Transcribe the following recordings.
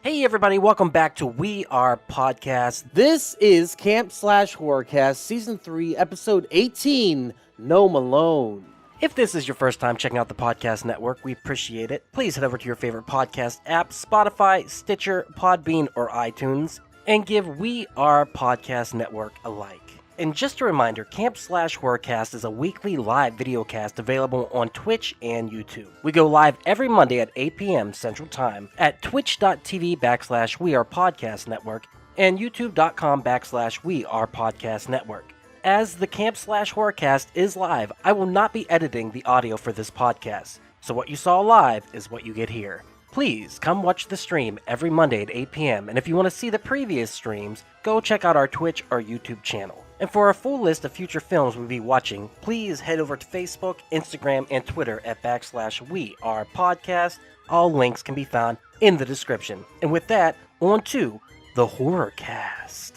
Hey everybody, welcome back to We Are Podcast. This is Camp Slash Horrorcast, Season 3, Episode 18, Gnome Alone. If this is your first time checking out the podcast network, we appreciate it. Please head over to your favorite podcast app, Spotify, Stitcher, Podbean, or iTunes, and give We Are Podcast Network a like. And just a reminder, Camp Slash Horrorcast is a weekly live videocast available on Twitch and YouTube. We go live every Monday at 8 p.m. Central Time at twitch.tv/WeArePodcastNetwork and youtube.com/WeArePodcastNetwork. As the Camp Slash Horrorcast is live, I will not be editing the audio for this podcast. So what you saw live is what you get here. Please come watch the stream every Monday at 8 p.m. And if you want to see the previous streams, go check out our Twitch or YouTube channel. And for a full list of future films we'll be watching, please head over to Facebook, Instagram, and Twitter at /WeArePodcast. All links can be found in the description. And with that, on to the Horrorcast.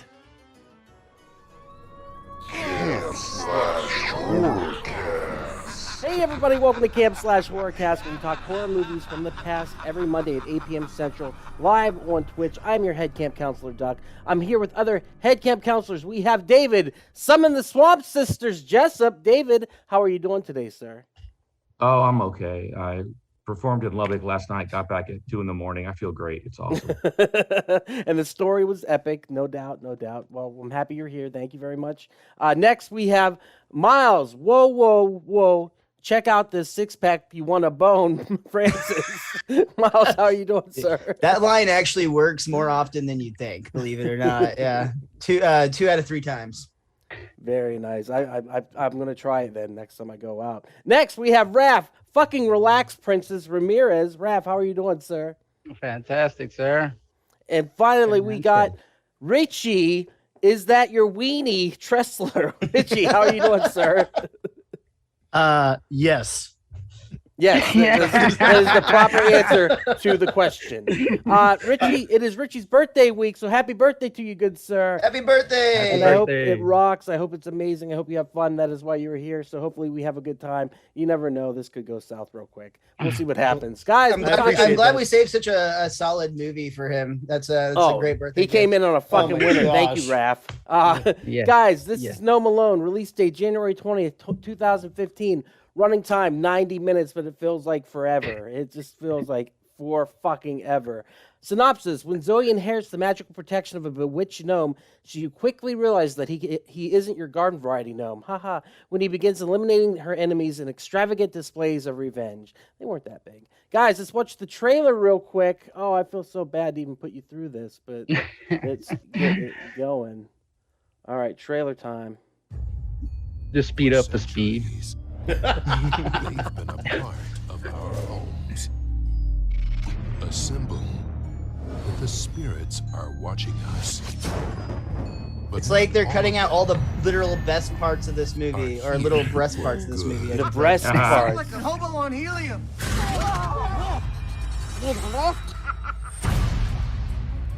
Camp Slash Horrorcast. Hey everybody, welcome to Camp Slash Horrorcast, where we talk horror movies from the past every Monday at 8 p.m. Central, live on Twitch. I'm your head camp counselor, Duck. I'm here with other head camp counselors. We have David, Summon the Swamp Sisters, Jessup. David, how are you doing today, sir? Oh, I'm okay. I performed in Lubbock last night, got back at 2 a.m. I feel great. It's awesome. And the story was epic, no doubt, no doubt. Well, I'm happy you're here. Thank you very much. Next, we have Miles. Whoa, whoa, whoa. Check out this six-pack. You want a bone, Francis. Miles, how are you doing, sir? That line actually works more often than you'd think, believe it or not. Yeah, two out of 3 times. Very nice. I'm gonna try it then next time I go out. Next, we have Raph. Fucking relax, Princess Ramirez. Raph, how are you doing, sir? Fantastic, sir. And finally, we got Richie. Is that your weenie, Tressler? Richie, how are you doing, sir? Yes. Yes, that is the proper answer to the question. Richie, it is Richie's birthday week, so happy birthday to you, good sir. Happy birthday! And I hope it rocks. I hope it's amazing. I hope you have fun. That is why you were here, so hopefully we have a good time. You never know. This could go south real quick. We'll see what happens. Guys, I'm glad we saved such a solid movie for him. That's a great birthday. He came in on a fucking winner. gosh. Thank you, Raph. Guys, this is Gnome Alone. Release date January 20th, 2015. Running time 90 minutes, but it feels like forever. It just feels like for fucking ever. Synopsis: when Zoe inherits the magical protection of a bewitched gnome, she quickly realizes that he isn't your garden variety gnome. Haha. When he begins eliminating her enemies in extravagant displays of revenge. They weren't that big. Guys, let's watch the trailer real quick. Oh, I feel so bad to even put you through this, but let's get it going. All right, trailer time. Just speed up the speed. They've been a part of our homes. A symbol that the spirits are watching us. But It's like they're cutting out all the literal best parts of this movie, or little breast parts of this movie. The breast part. Like a hobo on helium.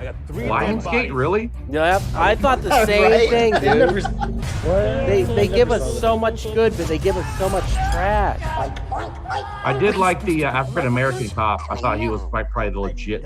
I got 3 Lionsgate, really? Yep, I thought the same Right? thing, They've dude. never, They give us so much good, but they give us so much trash. I did like the African American cop. I thought he was probably the legit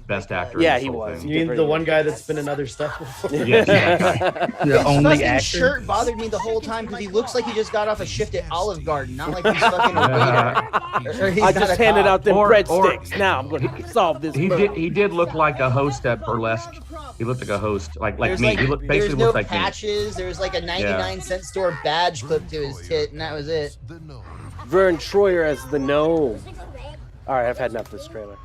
best actor. Yeah, in this he whole was. thing. you mean the one guy that's been in other stuff before? Yes, that guy. The His only fucking actor. shirt bothered me the whole time because he looks like he just got off a shift at Olive Garden, not like he's fucking a waiter. Or he's I not just a handed cop. out them Or- breadsticks. Now I'm going to solve this. He murder. did look like a host at Burlesque. He looked like a host, like There's me. He basically there's no looked like me. patches. There was like a 99-cent store badge clipped to his tit, and that was it. the gnome. Vern Troyer as the gnome. All right, I've had enough of this trailer.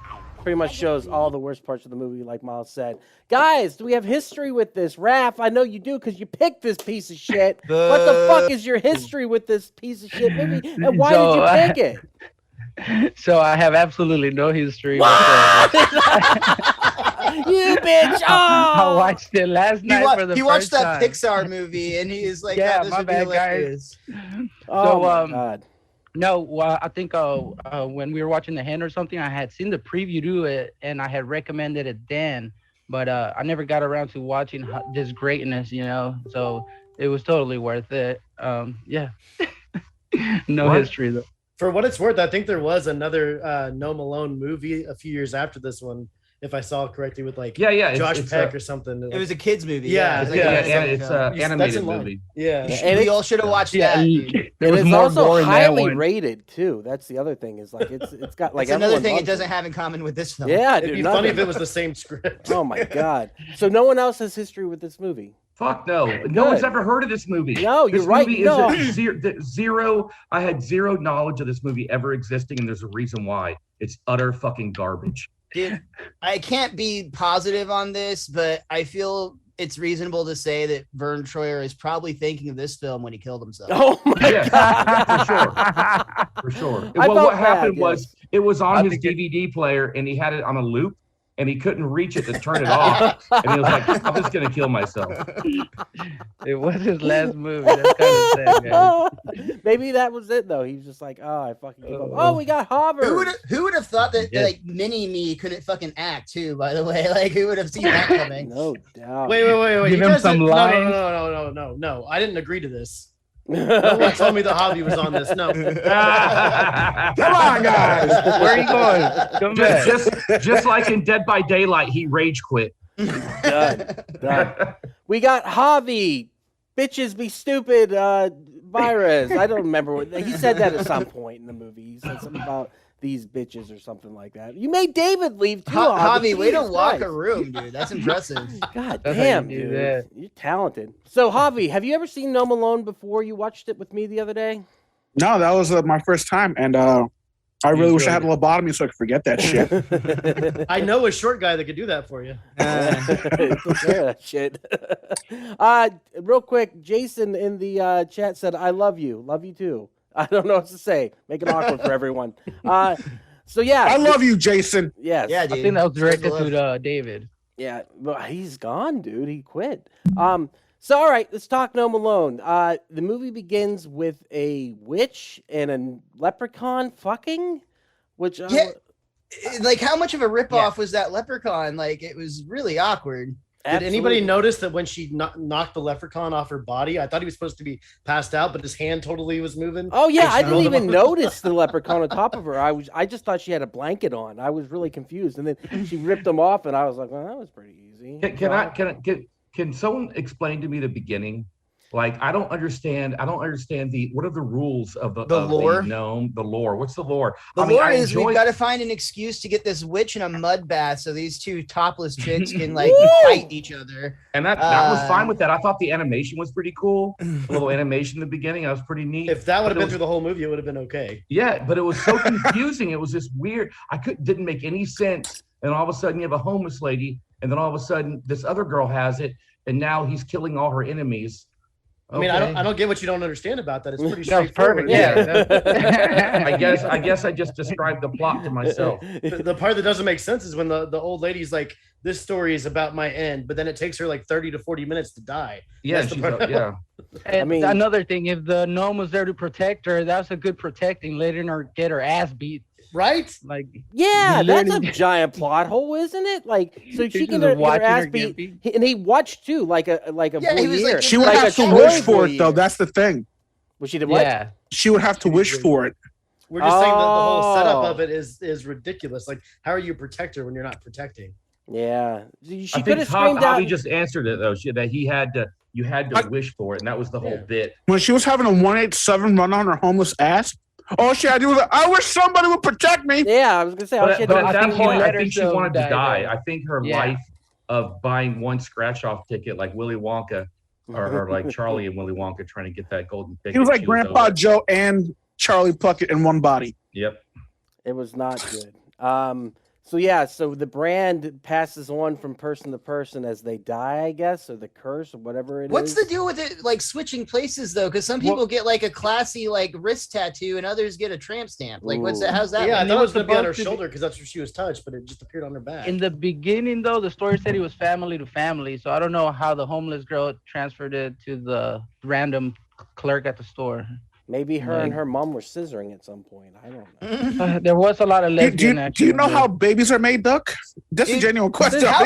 Pretty much shows all the worst parts of the movie, like Miles said. Guys, do we have history with this? Raph, I know you do because you picked this piece of shit. What the fuck is your history with this piece of shit movie? And why did you pick it? So I have absolutely no history. You bitch! I Oh! watched it last night for the He watched first that time. Pixar movie, and he's like, Yeah, this my would be bad, guys. hilarious. Oh So, my um, God. No, I think when we were watching The Hen or something, I had seen the preview to it, and I had recommended it then, but I never got around to watching this greatness, you know. So it was totally worth it. Yeah. No What? history though. For what it's worth, I think there was another Gnome Alone movie a few years after this one. if I saw it correctly, with like Yeah. Josh Peck or something. It was a kids movie. Yeah, It was It's an That's animated in line. movie. Yeah. And we all should have watched that. Dude. There was it's more also gore in that highly one. rated too. That's the other thing. Is like it's got like That's another everyone thing it loves doesn't have in common with this film. Yeah, It'd dude. be funny nothing. if it was the same script. Oh my god. So no one else has history with this movie. Fuck no. No one's ever heard of this movie. No, you're this right. Movie No. is zero. I had zero knowledge of this movie ever existing, and there's a reason why. It's utter fucking garbage. Dude, I can't be positive on this, but I feel it's reasonable to say that Vern Troyer is probably thinking of this film when he killed himself. Oh my Yeah, god. for sure. I Well, felt what happened bad, was it was I on his think it- DVD player, and he had it on a loop, and he couldn't reach it to turn it off, and he was like, "I'm just gonna kill myself." It was his last movie. That's kind of sad, guys. Maybe that was it though. He's just like, oh, I fucking give up. Oh, we got Hover. Who would have thought that Yeah. like mini me couldn't fucking act too? By the way, like who would have seen that coming? No doubt. Wait. Give You him guys some did- lines. No. I didn't agree to this. No one told me the hobby was on this. No. Come on, guys. Where are you going? Come back. just like in Dead by Daylight, he rage quit. Done. We got Javi. Bitches be stupid. Virus. I don't remember what he said that at some point in the movie. He said something about these bitches or something like that. You made David leave too. Javi, way to Jesus walk Christ. a room, dude. That's impressive. God That's how damn, you do dude. that. You're talented. So, Javi, have you ever seen Gnome Alone before? You watched it with me the other day? No, that was my first time, and I really wish I had a lobotomy so I could forget that shit. I know a short guy that could do that for you. Shit. Real quick, Jason in the chat said, I love you. Love you too. I don't know what to say. Make it awkward for everyone. So, yeah. I love you, Jason. Yes. Yeah, I dude. think that was directed Spread the to David. Yeah, but he's gone, dude. He quit. So all right, let's talk Gnome Alone. The movie begins with a witch and a leprechaun fucking, which Yeah. Like, how much of a ripoff was that leprechaun? Like, it was really awkward. Did anybody notice that when she knocked the leprechaun off her body? I thought he was supposed to be passed out, but his hand totally was moving. Oh yeah, And she I didn't rolled him even up. notice the leprechaun on top of her. I just thought she had a blanket on. I was really confused, and then she ripped them off, and I was like, well, that was pretty easy. Can someone explain to me the beginning? Like, I don't understand what are the rules of the lore? gnome, the lore. What's the lore? The I mean, lore I is enjoy- we've got to find an excuse to get this witch in a mud bath so these two topless chicks can like fight each other. and that was fine with that. I thought the animation was pretty cool. A little animation in the beginning, that was pretty neat. If that would have But it been was- through the whole movie, it would have been okay. Yeah, but it was so confusing. It was just weird. Didn't make any sense. And all of a sudden you have a homeless lady, and then all of a sudden this other girl has it, and now he's killing all her enemies. I mean, I don't get what you don't understand about that. It's pretty That was straightforward. perfect. Yeah. I guess I just described the plot to myself. The part that doesn't make sense is when the old lady's like, "This story is about my end," but then it takes her like 30 to 40 minutes to die. Yeah, That's the part- yeah. And I mean- another thing, if the gnome was there to protect her, that's a good protecting, letting her get her ass beat. Right? Like, Yeah, that's a Literally- giant plot hole, isn't it? Like, so she He's can just get her watching ass her get beat, and he watched too, like a Yeah, he was like- voyeur. She would Like have a to Troy wish for it, though. voyeur. That's the thing. Well, she did what? yeah. She would have to wish for it. We're just saying that the whole setup Oh. of it is ridiculous. Like, how are you a protector when you're not protecting? Yeah, she I could think have screamed out. Javi just answered it though. You had to wish for it, and that was the whole Yeah. bit. When she was having a 187 run on her homeless ass, all she had to do was like, I wish somebody would protect me. Yeah, I was gonna say. all she But, had but to at do that was she point, I let think she herself wanted to die, die. though. I think her Yeah. life of buying one scratch-off ticket, like Willy Wonka, or like Charlie and Willy Wonka, trying to get that golden ticket. He was like Grandpa over. Joe and Charlie Puckett in one body. Yep. It was not good. So yeah, so the brand passes on from person to person as they die, I guess, or the curse or whatever it is. What's the deal with it like switching places though? Because some people get like a classy like wrist tattoo and others get a tramp stamp. Like what's that? How's that? Yeah, I work? thought it was was going to be on her supposed to be- shoulder because that's where she was touched, but it just appeared on her back. In the beginning, though, the story said it was family to family. So I don't know how the homeless girl transferred it to the random clerk at the store. Maybe her and her mom were scissoring at some point. I don't know. There was a lot of lesbian Do you know action, how babies are made, Duck? That's a Dude, genuine question. How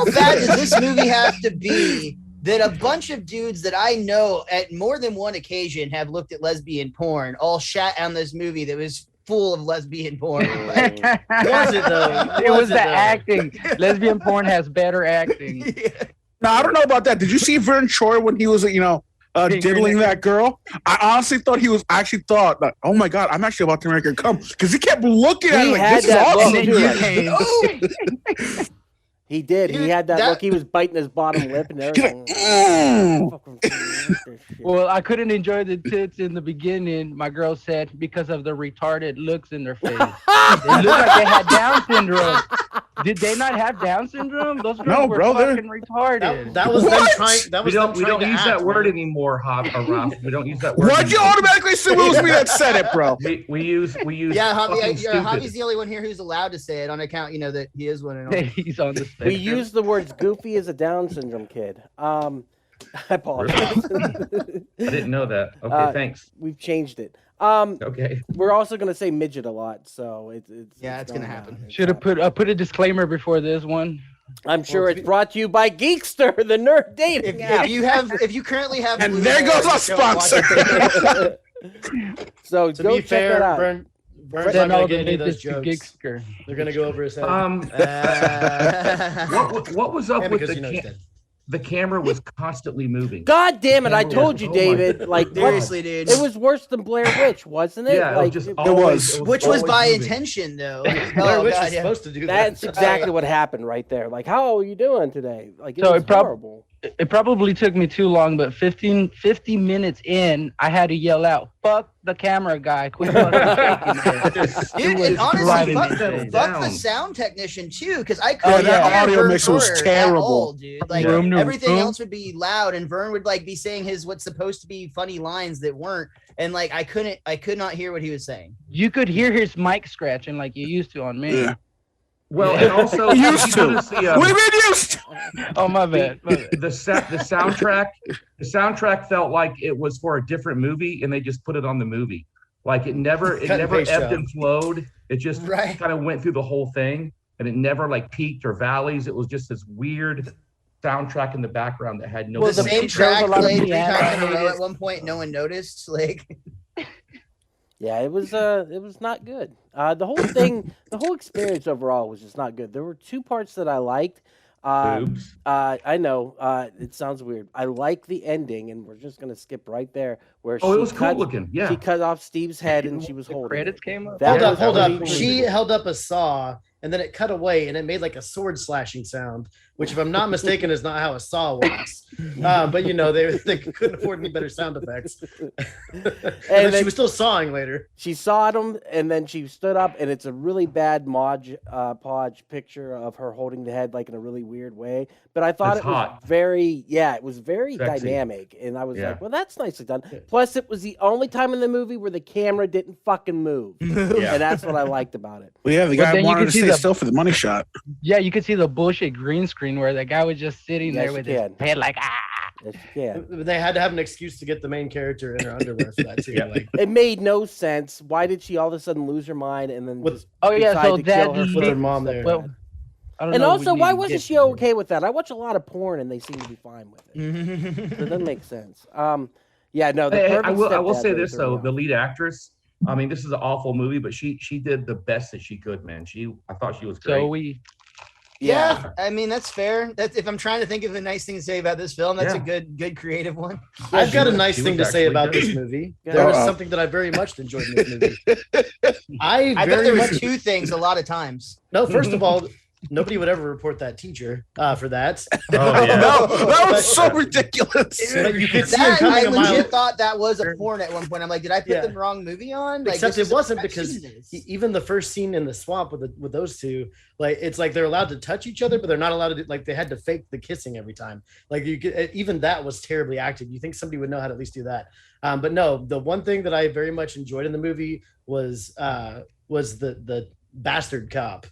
bad does this movie have to be that a bunch of dudes that I know at more than one occasion have looked at lesbian porn all shat on this movie that was full of lesbian porn. Was it though? It was the acting. Lesbian porn has better acting. Now I don't know about that. Did you see Vern Troyer when he was, diddling that girl? I honestly thought like, oh my god, I'm actually about to make her come because he kept looking at her like this is awesome. He did. He had that look. He was biting his bottom lip and everything. Well, I couldn't enjoy the tits in the beginning. My girl said because of the retarded looks in their face. They looked like they had Down syndrome. Did they not have Down syndrome? Those girls were fucking retarded. That was them trying. That was we don't use that word anymore, Rob. We don't use that word. Why'd you automatically assume it was me that said it, bro? We use. Yeah, Javi's the only one here who's allowed to say it on account, that he is one and all. He's on the spectrum. We use the words goofy as a Down syndrome kid. I apologize. I didn't know that. Okay, thanks. We've changed it. Okay. We're also gonna say midget a lot, so it's gonna happen. Should have put a disclaimer before this one. I'm sure it's brought to you by Geekster, the nerd dating app. If you currently have, and there goes our sponsor. So to go be check fair, that out. Vern's not gonna get any of those jokes. They're gonna go over his head. What was up with the camera was constantly moving. God damn it! I told you, David. Like seriously, dude, it was worse than Blair Witch, wasn't it? Yeah, like, it was. Which was by intention, though. Blair Witch was supposed to do that. That's exactly what happened right there. Like, how are you doing today? Like, it was horrible. It probably took me too long, but 50 minutes in, I had to yell out, "Fuck the camera guy!" Quit fucking taking it. Dude, and honestly, fuck the sound technician too, because I couldn't that hear audio Vern mix was Troyer terrible, at all, dude. Like everything else would be loud, and Vern would like be saying his what's supposed to be funny lines that weren't, and like I could not hear what he was saying. You could hear his mic scratching like you used to on me. Yeah. Well, and also used to. We've been used to. Oh my bad. The soundtrack felt like it was for a different movie, and they just put it on the movie. Like it never ebbed and flowed. It just kind of went through the whole thing, and it never like peaked or valleys. It was just this weird soundtrack in the background that had no. Well, the same track played 3 times in a row at one point. No one noticed. Like. Yeah, it was not good. The whole thing, the whole experience overall was just not good. There were 2 parts that I liked. I know it sounds weird. I like the ending, and we're just gonna skip right there. Where it was cool looking. Yeah, she cut off Steve's head and she was holding. Credits came up. Hold up. She held up a saw, and then it cut away, and it made like a sword slashing sound, which, if I'm not mistaken, is not how a saw works. But they couldn't afford any better sound effects. and then she was still sawing later. She sawed him, and then she stood up, and it's a really bad Podge picture of her holding the head like in a really weird way. But I thought it was very sexy. Dynamic, and I was like, well, that's nicely done. Plus, it was the only time in the movie where the camera didn't fucking move, and that's what I liked about it. Well, yeah, the guy wanted to stay still for the money shot. Yeah, you could see the bullshit green screen where the guy was just sitting there with his head like, They had to have an excuse to get the main character in her underwear for that too. Like, it made no sense. Why did she all of a sudden lose her mind and then with her mom there? Well, and also, why wasn't she okay with that? I watch a lot of porn and they seem to be fine with it. So it doesn't make sense. Yeah, no. I will say this though: the lead actress. I mean, this is an awful movie, but she did the best that she could, man. I thought she was great. Yeah, I mean that's fair. That's if I'm trying to think of a nice thing to say about this film, that's a good creative one. I've got a nice thing to say about this movie. There was something that I very much enjoyed in this movie. I bet there was 2 things a lot of times. No, first of all, nobody would ever report that teacher for that. No, that was so ridiculous. You could see I legit thought that was a porn at one point. I'm like, did I put the wrong movie on? Like, except it wasn't, because even the first scene in the swamp with those 2, like it's like they're allowed to touch each other, but they're not allowed to do, like they had to fake the kissing every time. Like you could, even that was terribly acted. You think somebody would know how to at least do that. But no, the one thing that I very much enjoyed in the movie was the bastard cop.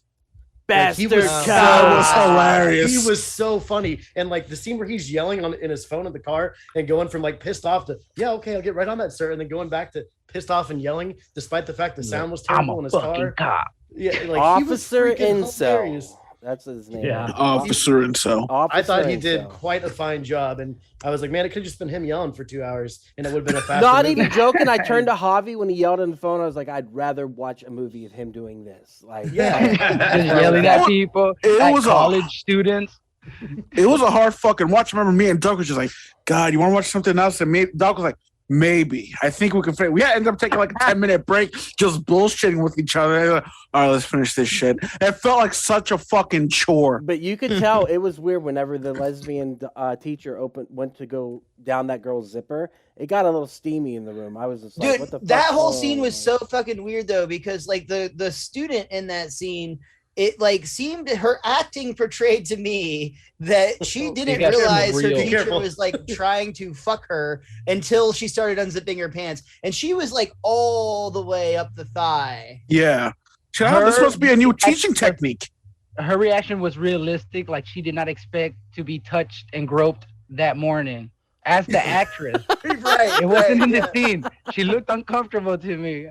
Bastard cop. That was hilarious. He was so funny, and like the scene where he's yelling in his phone in the car and going from like pissed off to okay, I'll get right on that, sir, and then going back to pissed off and yelling despite the fact the sound was terrible in his car. Cop. Yeah, like Officer he was Incel. hilarious. That's his name. Yeah. Officer Incel. I thought he did quite a fine job, and I was like, man, it could have just been him yelling for 2 hours, and it would have been a faster Not movie. even joking. I turned to Javi when he yelled on the phone. I was like, I'd rather watch a movie of him doing this. Like, Just yelling at people, at college students. It was a hard fucking watch. I remember me and Doug was just like, God, you want to watch something else? And me, Doug was like, maybe. I think we can finish. We ended up taking like a 10-minute break, just bullshitting with each other. Like, all right, let's finish this shit. It felt like such a fucking chore. But you could tell it was weird whenever the lesbian teacher went to go down that girl's zipper. It got a little steamy in the room. I was just like, Dude, what the fuck? that whole scene was so fucking weird though, because like the student in that scene, it like seemed her acting portrayed to me that she didn't realize her teacher was like trying to fuck her until she started unzipping her pants, and she was like all the way up the thigh. Yeah, this must be a new teaching technique. Her reaction was realistic, like she did not expect to be touched and groped that morning. As the actress, Right? It wasn't in the scene. She looked uncomfortable to me.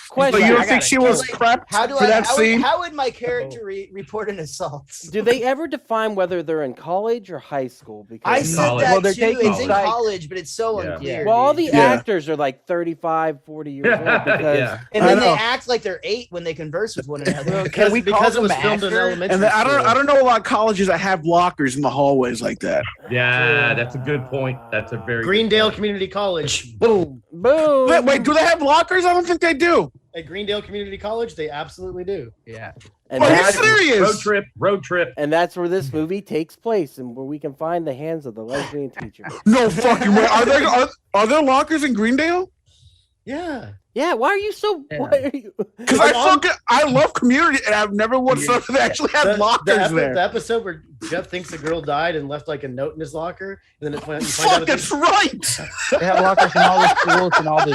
Question. But you don't think she was prepped for that scene? How would my character report an assault? Do they ever define whether they're in college or high school? Because I said that too. It's in college, but it's so unclear. Well, all the actors are like 35, 40 years old. Because, and then they act like they're 8 when they converse with one another. because it was filmed in elementary school. I don't know a lot of colleges that have lockers in the hallways like that. Yeah, that's a good point. That's a very Greendale Community College. Boom. Boom. Wait, do they have lockers? I don't think they do. At Greendale Community College, they absolutely do. Yeah. And are you serious? Road trip. And that's where this movie takes place, and where we can find the hands of the lesbian teacher. No fucking way. Are there lockers in Greendale? Yeah. Yeah, why are you so? Because I love Community, and I've never watched something that actually had lockers there. The episode where Jeff thinks the girl died and left like a note in his locker, and then you find out that's right. They have lockers in all the schools and all the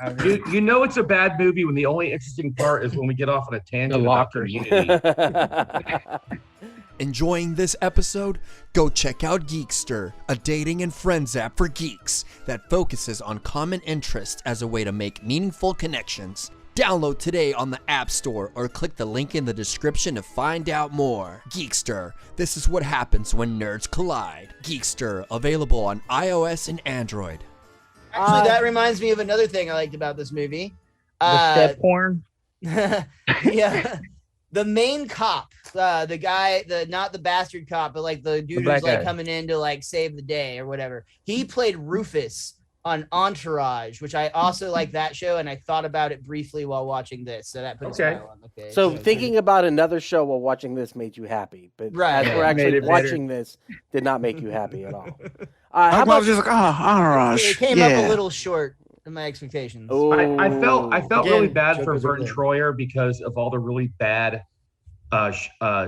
gyms. You know it's a bad movie when the only interesting part is when we get off on a tangent about Community. Enjoying this episode? Go check out Geekster, a dating and friends app for geeks that focuses on common interests as a way to make meaningful connections. Download today on the App Store or click the link in the description to find out more. Geekster, this is what happens when nerds collide. Geekster, available on iOS and Android. Actually, that reminds me of another thing I liked about this movie. The step porn? Yeah. The main cop, the guy, not the bastard cop, but like the dude who's like coming in to like save the day or whatever. He played Rufus on Entourage, which I also like that show, and I thought about it briefly while watching this. So that put a smile on the face. So thinking about another show while watching this made you happy, but as we're actually watching this, did not make you happy at all. How about just like Entourage? It came up a little short in my expectations. I felt really bad for Vern Troyer because of all the really bad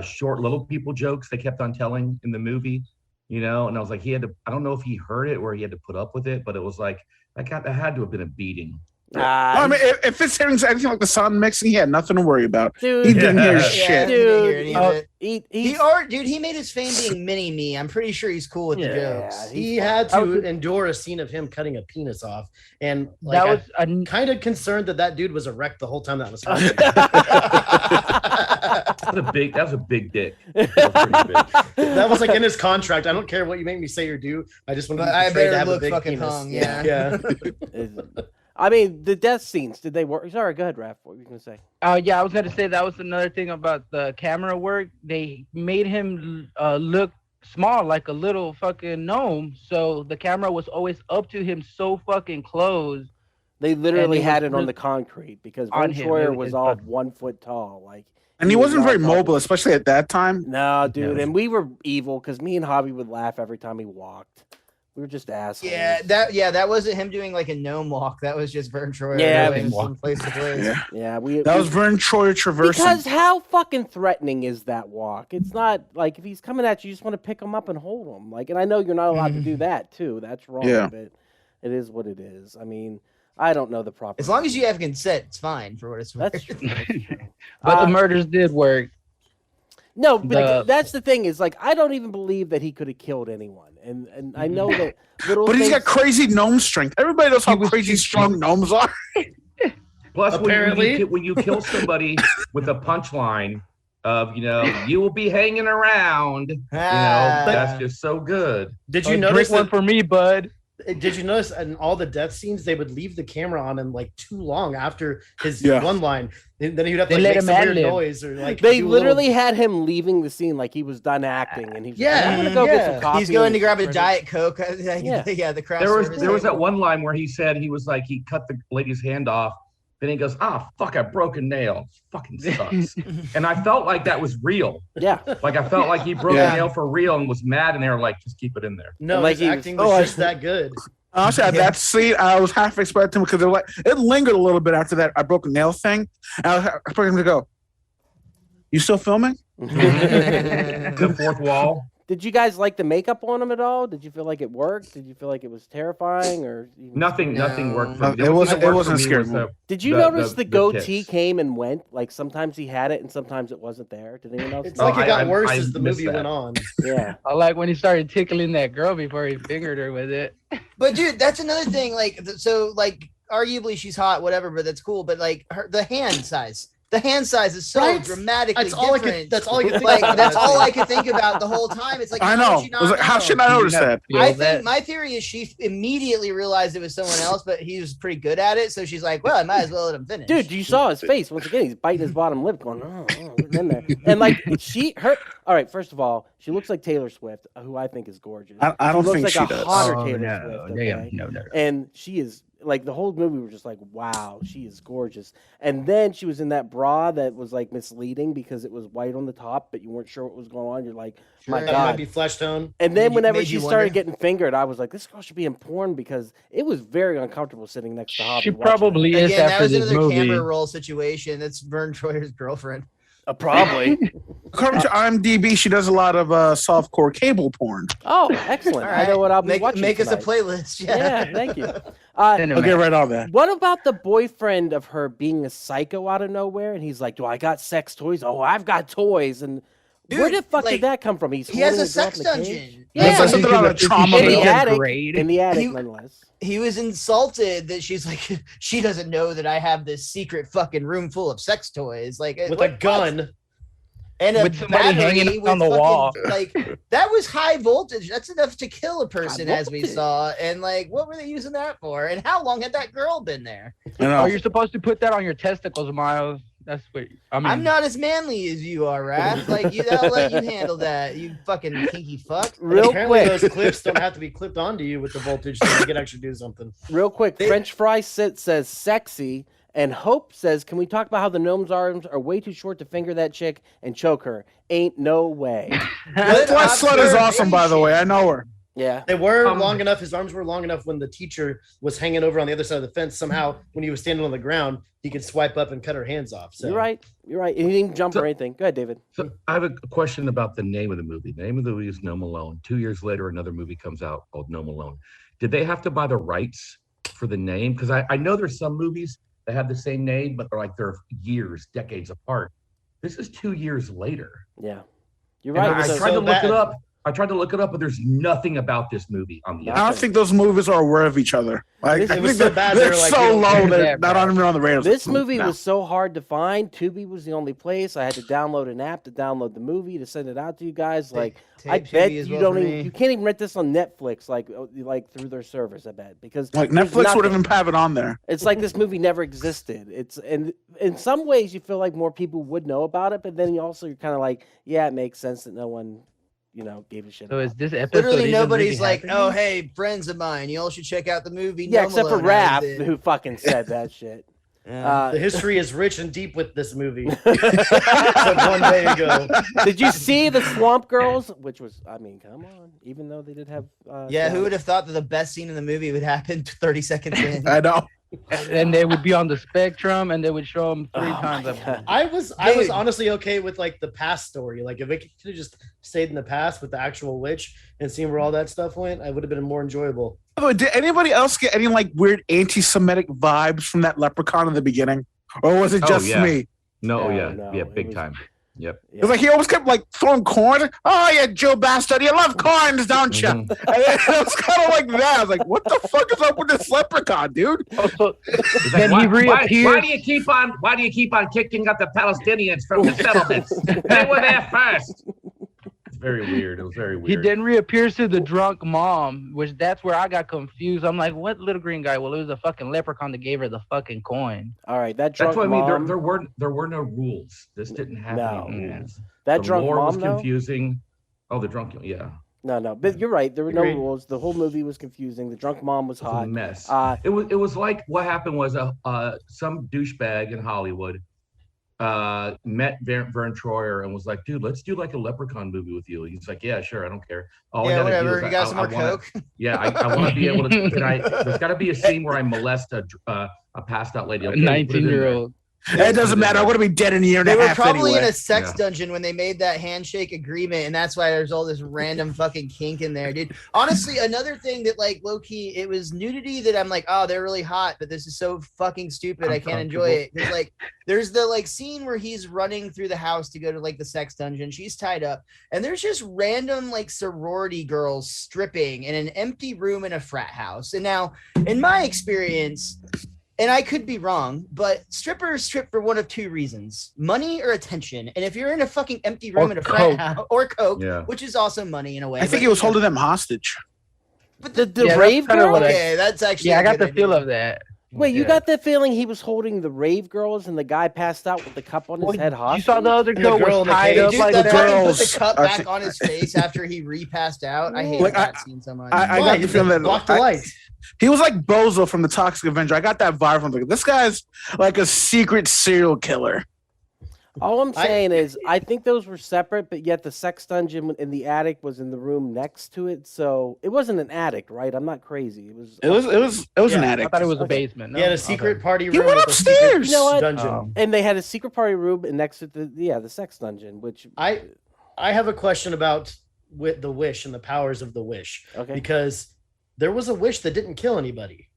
short little people jokes they kept on telling in the movie, and I was like, I don't know if he heard it or he had to put up with it, but it was like that had to have been a beating. I mean, if it's hearing anything like the sound mixing, he had nothing to worry about. Dude, he didn't hear shit. Dude, he made his fame being mini-me. I'm pretty sure he's cool with the jokes. He had to endure a scene of him cutting a penis off, and like, I'm kind of concerned that dude was erect the whole time that was happening. That was a big dick. That was like in his contract. I don't care what you make me say or do. I just want to. I better to have look a big fucking penis. hung. Yeah. I mean, the death scenes, did they work? Sorry, go ahead, Raph. What were you going to say? Yeah, I was going to say that was another thing about the camera work. They made him look small, like a little fucking gnome. So the camera was always up to him so fucking close. They literally had it on the concrete because Vern Troyer was all 1 foot tall. And he wasn't very mobile, especially at that time. No, dude. And we were evil because me and Hobby would laugh every time he walked. We were just assholes. That wasn't him doing like a gnome walk. That was just Vern Troyer. From place to place. Yeah, that was Vern Troyer traversing. Because how fucking threatening is that walk? It's not like if he's coming at you, you just want to pick him up and hold him. And I know you're not allowed to do that too. That's wrong. Yeah. But it is what it is. I mean, I don't know the proper. As long as you have consent, it's fine for what it's worth. That's true. But the murders did work. No, but that's the thing is I don't even believe that he could have killed anyone, and I know that little. But he's got crazy gnome strength. Everybody knows how crazy strong gnomes are. Plus, apparently, when you kill somebody with a punchline, of you will be hanging around. That's just so good. Did you notice one for me, bud? Did you notice in all the death scenes they would leave the camera on him like too long after his one line? Then he'd have to make some weird noise or like. They literally had him leaving the scene like he was done acting, and he's like, I'm gonna go get some coffee. He's going to grab a Diet Coke. The craft. There was that one line where he said he cut the lady's hand off. Then he goes, fuck, I broke a nail. Fucking sucks. And I felt like that was real. Yeah. Like I felt like he broke a nail for real and was mad, and they were like, just keep it in there. No, like his acting was just that good. Honestly, that scene, I was half expecting because it lingered a little bit after that I broke a nail thing. And I was expecting him to go, you still filming? The fourth wall. Did you guys like the makeup on him at all? Did you feel like it worked? Did you feel like it was terrifying or nothing worked for me. It wasn't scary. Did you notice the goatee came and went? Like sometimes he had it and sometimes it wasn't there. Did anyone else? It's like it got worse as the movie went on. Yeah. I like when he started tickling that girl before he fingered her with it. But dude, that's another thing. Like, so like arguably she's hot, whatever, but that's cool. But like the hand size. The hand size is so dramatically different. That's all I could think about. That's all I could think about the whole time. It's like, I know. How should I notice that? I think my theory is she immediately realized it was someone else, but he was pretty good at it. So she's like, well, I might as well let him finish. Dude, you saw his face. Once again, he's biting his bottom lip going, in there. And like all right, first of all, she looks like Taylor Swift, who I think is gorgeous. I don't think she does. She looks like a hotter Taylor Swift. Okay? No. And she is, like, the whole movie was just like, wow, she is gorgeous. And then she was in that bra that was like misleading because it was white on the top, but you weren't sure what was going on. You're like, my God. It might be flesh tone. And then whenever she started getting fingered, I was like, this girl should be in porn because it was very uncomfortable sitting next to Hobby. She probably is after this movie. That was another camera roll situation. That's Vern Troyer's girlfriend. Probably. According to IMDb, she does a lot of softcore cable porn. Oh, excellent. Right. I know what I'll be watching Make tonight. us a playlist. Yeah, thank you. I'll get right on that. What about the boyfriend of her being a psycho out of nowhere? And he's like, do I got sex toys? Oh, I've got toys. And dude, where the fuck did that come from? He has a sex dungeon. Yeah, something about a trauma. In the attic, nonetheless. He was insulted that she's like, she doesn't know that I have this secret fucking room full of sex toys, like with a gun and with somebody hanging on the wall. Like that was high voltage. That's enough to kill a person, as we saw. And like, what were they using that for? And how long had that girl been there? Oh, you're supposed to put that on your testicles, Miles. That's what I mean. I'm not as manly as you are, Raph. Like I'll let you handle that. You fucking kinky fuck. Real quick, those clips don't have to be clipped onto you with the voltage, so you can actually do something. Real quick, French Fry says sexy, and Hope says, can we talk about how the gnome's arms are way too short to finger that chick and choke her? Ain't no way. That slut is awesome, by the way. I know her. Yeah, they were long enough. His arms were long enough when the teacher was hanging over on the other side of the fence. Somehow, when he was standing on the ground, he could swipe up and cut her hands off. So you're right. And he didn't jump or anything. Go ahead, David. So I have a question about the name of the movie. The name of the movie is Gnome Alone. 2 years later, another movie comes out called Gnome Alone. Did they have to buy the rights for the name? Because I know there's some movies that have the same name, but they're years, decades apart. This is 2 years later. Yeah, you're right. I tried to look it up. But there's nothing about this movie on the. I don't think those movies are aware of each other. Like, it was so bad. They're so low. They're not even on the radar. This movie was so hard to find. Tubi was the only place. I had to download an app to download the movie to send it out to you guys. Like, I bet you don't even. You can't even rent this on Netflix, like through their service. I bet because like Netflix wouldn't even have it on there. It's like this movie never existed. And in some ways you feel like more people would know about it, but then you're kind of like, yeah, it makes sense that no one. Gave a shit. So is this episode? Literally, nobody's like, happening? Oh, hey, friends of mine, you all should check out the movie. Yeah, except for Raph, who fucking said that shit. The history is rich and deep with this movie. One day ago. Did you see the Swamp Girls? Which was, come on. Even though they did have. Who would have thought that the best scene in the movie would happen 30 seconds in? I know. And they would be on the spectrum, and they would show them three times. I was honestly okay with like the past story. Like if it could have just stayed in the past with the actual witch and seen where all that stuff went, I would have been more enjoyable. Did anybody else get any like weird anti-Semitic vibes from that leprechaun in the beginning, or was it just me? No, big time. Yep. It's like he always kept like throwing corn. Oh yeah, Joe Bastard, you love corns, don't you? And it was kind of like that. I was like, what the fuck is up with this leprechaun, dude? Then he reappeared. Why do you keep on kicking up the Palestinians from the settlements? They were there first. It's very weird. It was very weird. He then reappears to the drunk mom, which that's where I got confused. I'm like, what little green guy? Well, it was a fucking leprechaun that gave her the fucking coin. All right, that drunk That's what mom. I mean. There were no rules. This didn't have any rules. That the drunk lore mom was though? confusing. Oh, the drunk, yeah. No, but you're right. There were no rules. The whole movie was confusing. The drunk mom was hot. It was a mess. It was like what happened was some douchebag in Hollywood met Vern Troyer and was like, dude, let's do like a Leprechaun movie with you. He's like, yeah, sure, I don't care. All I gotta do is you got some more coke? Yeah, I want to be able to. There's got to be a scene where I molest a passed out lady. Okay, 19-year-old. It doesn't matter. I'm gonna be dead in a year and a half. They were probably anyway. in a sex dungeon when they made that handshake agreement, and that's why there's all this random fucking kink in there, dude. Honestly, another thing that like low key, it was nudity that I'm like, oh, they're really hot, but this is so fucking stupid. I can't enjoy it. There's like, there's the like scene where he's running through the house to go to like the sex dungeon. She's tied up, and there's just random like sorority girls stripping in an empty room in a frat house. And now, in my experience, and I could be wrong, but strippers strip for one of two reasons: money or attention. And if you're in a fucking empty room in a frat house, or coke, which is also money in a way. I think he was holding them hostage. But the rave girl? Okay, that's actually I got the feel of that. Wait, you got the feeling he was holding the rave girls and the guy passed out with the cup on his head hostage? You saw the other girl was tied up like the girls. Put the cup back on his face after he re-passed out. I hate that scene so much. I got the feeling that blocked the light. He was like Bozo from the Toxic Avenger. I got that vibe from him. This guy's like a secret serial killer. All I'm saying is, I think those were separate, but yet the sex dungeon in the attic was in the room next to it. So it wasn't an attic, right? I'm not crazy. It was an attic. I thought it was a basement. No? He had a secret party room. He went upstairs. You know what? Dungeon. And they had a secret party room next to the sex dungeon, which I have a question about with the wish and the powers of the wish. Okay. Because there was a wish that didn't kill anybody.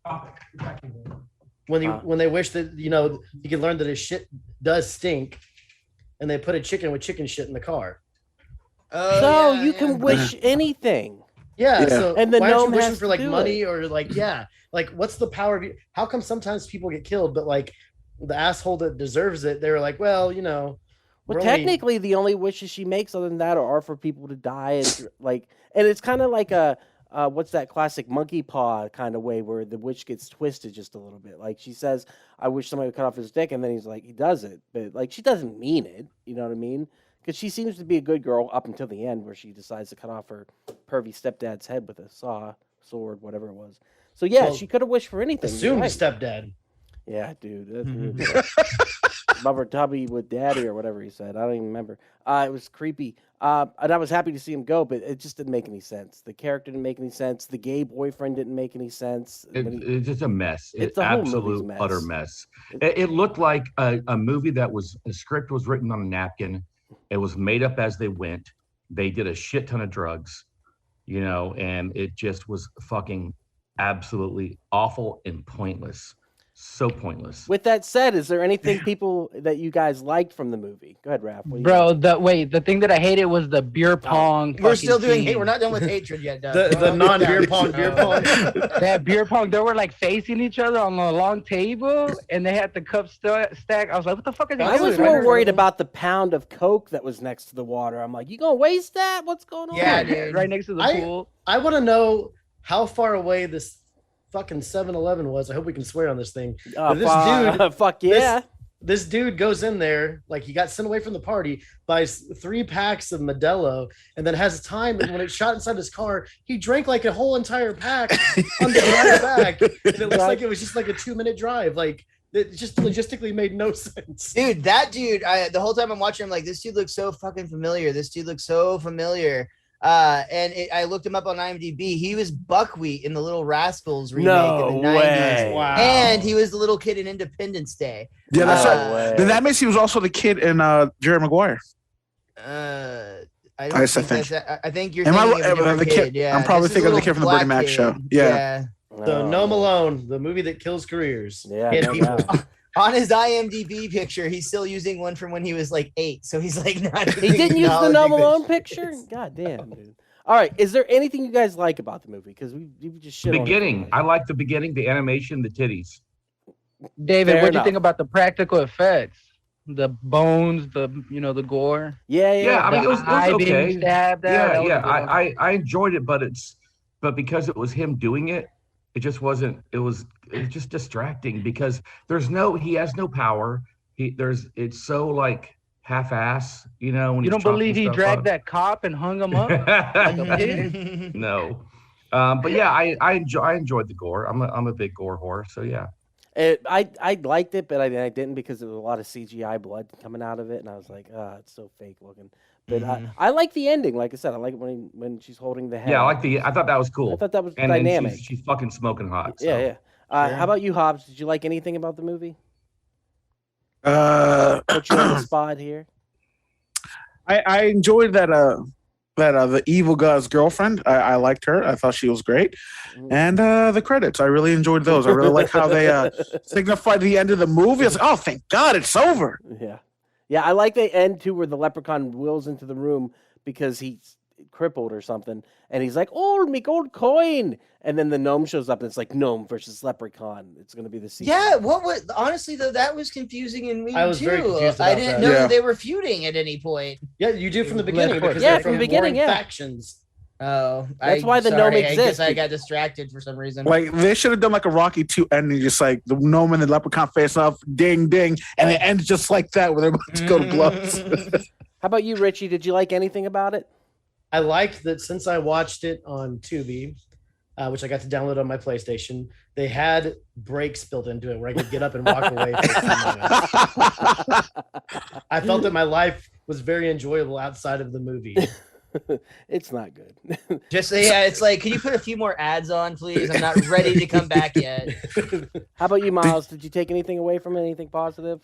When they wish that, you know, you can learn that his shit does stink, and they put a chicken with chicken shit in the car. So you can wish anything. Yeah. So and the why aren't gnome you wishing has for like to do money it. or like like what's the power of you? How come sometimes people get killed, but like the asshole that deserves it, they're like, well, you know. Well, technically, the only wishes she makes other than that are for people to die, and it's kind of like a. What's that classic monkey paw kind of way where the witch gets twisted just a little bit? Like she says, I wish somebody would cut off his dick, and then he's like, he does it. But like she doesn't mean it, you know what I mean? Because she seems to be a good girl up until the end where she decides to cut off her pervy stepdad's head with a sword, whatever it was. So yeah, she could have wished for anything. Assumed stepdad. Yeah, dude. Lover Tubby with daddy or whatever he said. I don't even remember. It was creepy. And I was happy to see him go, but it just didn't make any sense. The character didn't make any sense. The gay boyfriend didn't make any sense. It's just a mess. It's an a whole absolute mess. utter mess. It looked like a movie that a script was written on a napkin. It was made up as they went. They did a shit ton of drugs, you know, and it just was fucking absolutely awful and pointless. So pointless. With that said, is there anything people that you guys liked from the movie? Go ahead, Raph. Bro, the thing that I hated was the beer pong. We're still doing hate. We're not done with hatred yet, Doug. The non-beer pong, beer pong. That beer pong, they were like facing each other on a long table, and they had the cup stack. I was like, what the fuck is I was more worried about the pound of Coke that was next to the water. I'm like, you gonna waste that? What's going on? Yeah, dude. Right next to the pool. I want to know how far away this fucking 7-Eleven was. I hope we can swear on this thing. Fuck yeah. This dude goes in there, like he got sent away from the party, buys 3 packs of Modelo, and then has time. And when it shot inside his car, he drank like a whole entire pack on the drive back. And it looks like it was just like a 2-minute drive. Like it just logistically made no sense. Dude, that dude, the whole time I'm watching him, like, this dude looks so fucking familiar. I looked him up on IMDb. He was Buckwheat in the Little Rascals remake in the 90s. Wow. And he was the little kid in Independence Day. Yeah, that's right. Then that means he was also the kid in Jerry Maguire. I think you're thinking of a different kid. Yeah, I'm probably thinking of the kid from the Bernie Mac show. Yeah. So Gnome Alone, the movie that kills careers. Yeah. Hit people. On his IMDb picture, he's still using one from when he was like 8. So he's like not. He didn't use the Gnome Alone picture. God damn, dude. All right, is there anything you guys like about the movie? Because we just shit beginning. on it. I like the beginning, the animation, the titties. David, what do you think about the practical effects? The bones, the gore. Yeah. I mean, it was okay. Yeah, I enjoyed it, but because it was him doing it, it just wasn't. It was just distracting because he has no power. It's so like half-ass, when you don't believe he dragged that cop and hung him up like a pig? No, but yeah, I enjoyed the gore. I'm a big gore whore, so yeah. I liked it, but I didn't because there was a lot of CGI blood coming out of it, and I was like, it's so fake looking. But I like the ending. Like I said, I like it when she's holding the head. Yeah, I thought that was cool. I thought that was and dynamic. And she's fucking smoking hot. So. Yeah. How about you, Hobbs? Did you like anything about the movie? Put you on the spot here. I enjoyed that the evil guy's girlfriend. I liked her. I thought she was great. And the credits, I really enjoyed those. I really like how they signified the end of the movie. I was like, oh, thank God, it's over. Yeah, I like the end too, where the leprechaun wheels into the room because he's crippled or something, and he's like, "Oh, me gold coin!" And then the gnome shows up, and it's like gnome versus leprechaun. It's going to be the sequel. Yeah, honestly though, that was confusing and weird too. I was very confused about I didn't know that they were feuding at any point. Yeah, you do from the beginning. Because from the beginning, factions. Oh, that's why the gnome exists. I guess I got distracted for some reason. Like they should have done like a Rocky 2 ending, just like the gnome and the leprechaun face off, ding ding, and it ends just like that, where they're about to go to gloves. How about you, Richie? Did you like anything about it? I liked that since I watched it on Tubi, which I got to download on my PlayStation, they had breaks built into it where I could get up and walk away for a few minutes. I felt that my life was very enjoyable outside of the movie. It's not good. It's like, can you put a few more ads on, please? I'm not ready to come back yet. How about you, Miles? Did you take anything away from it? Anything positive?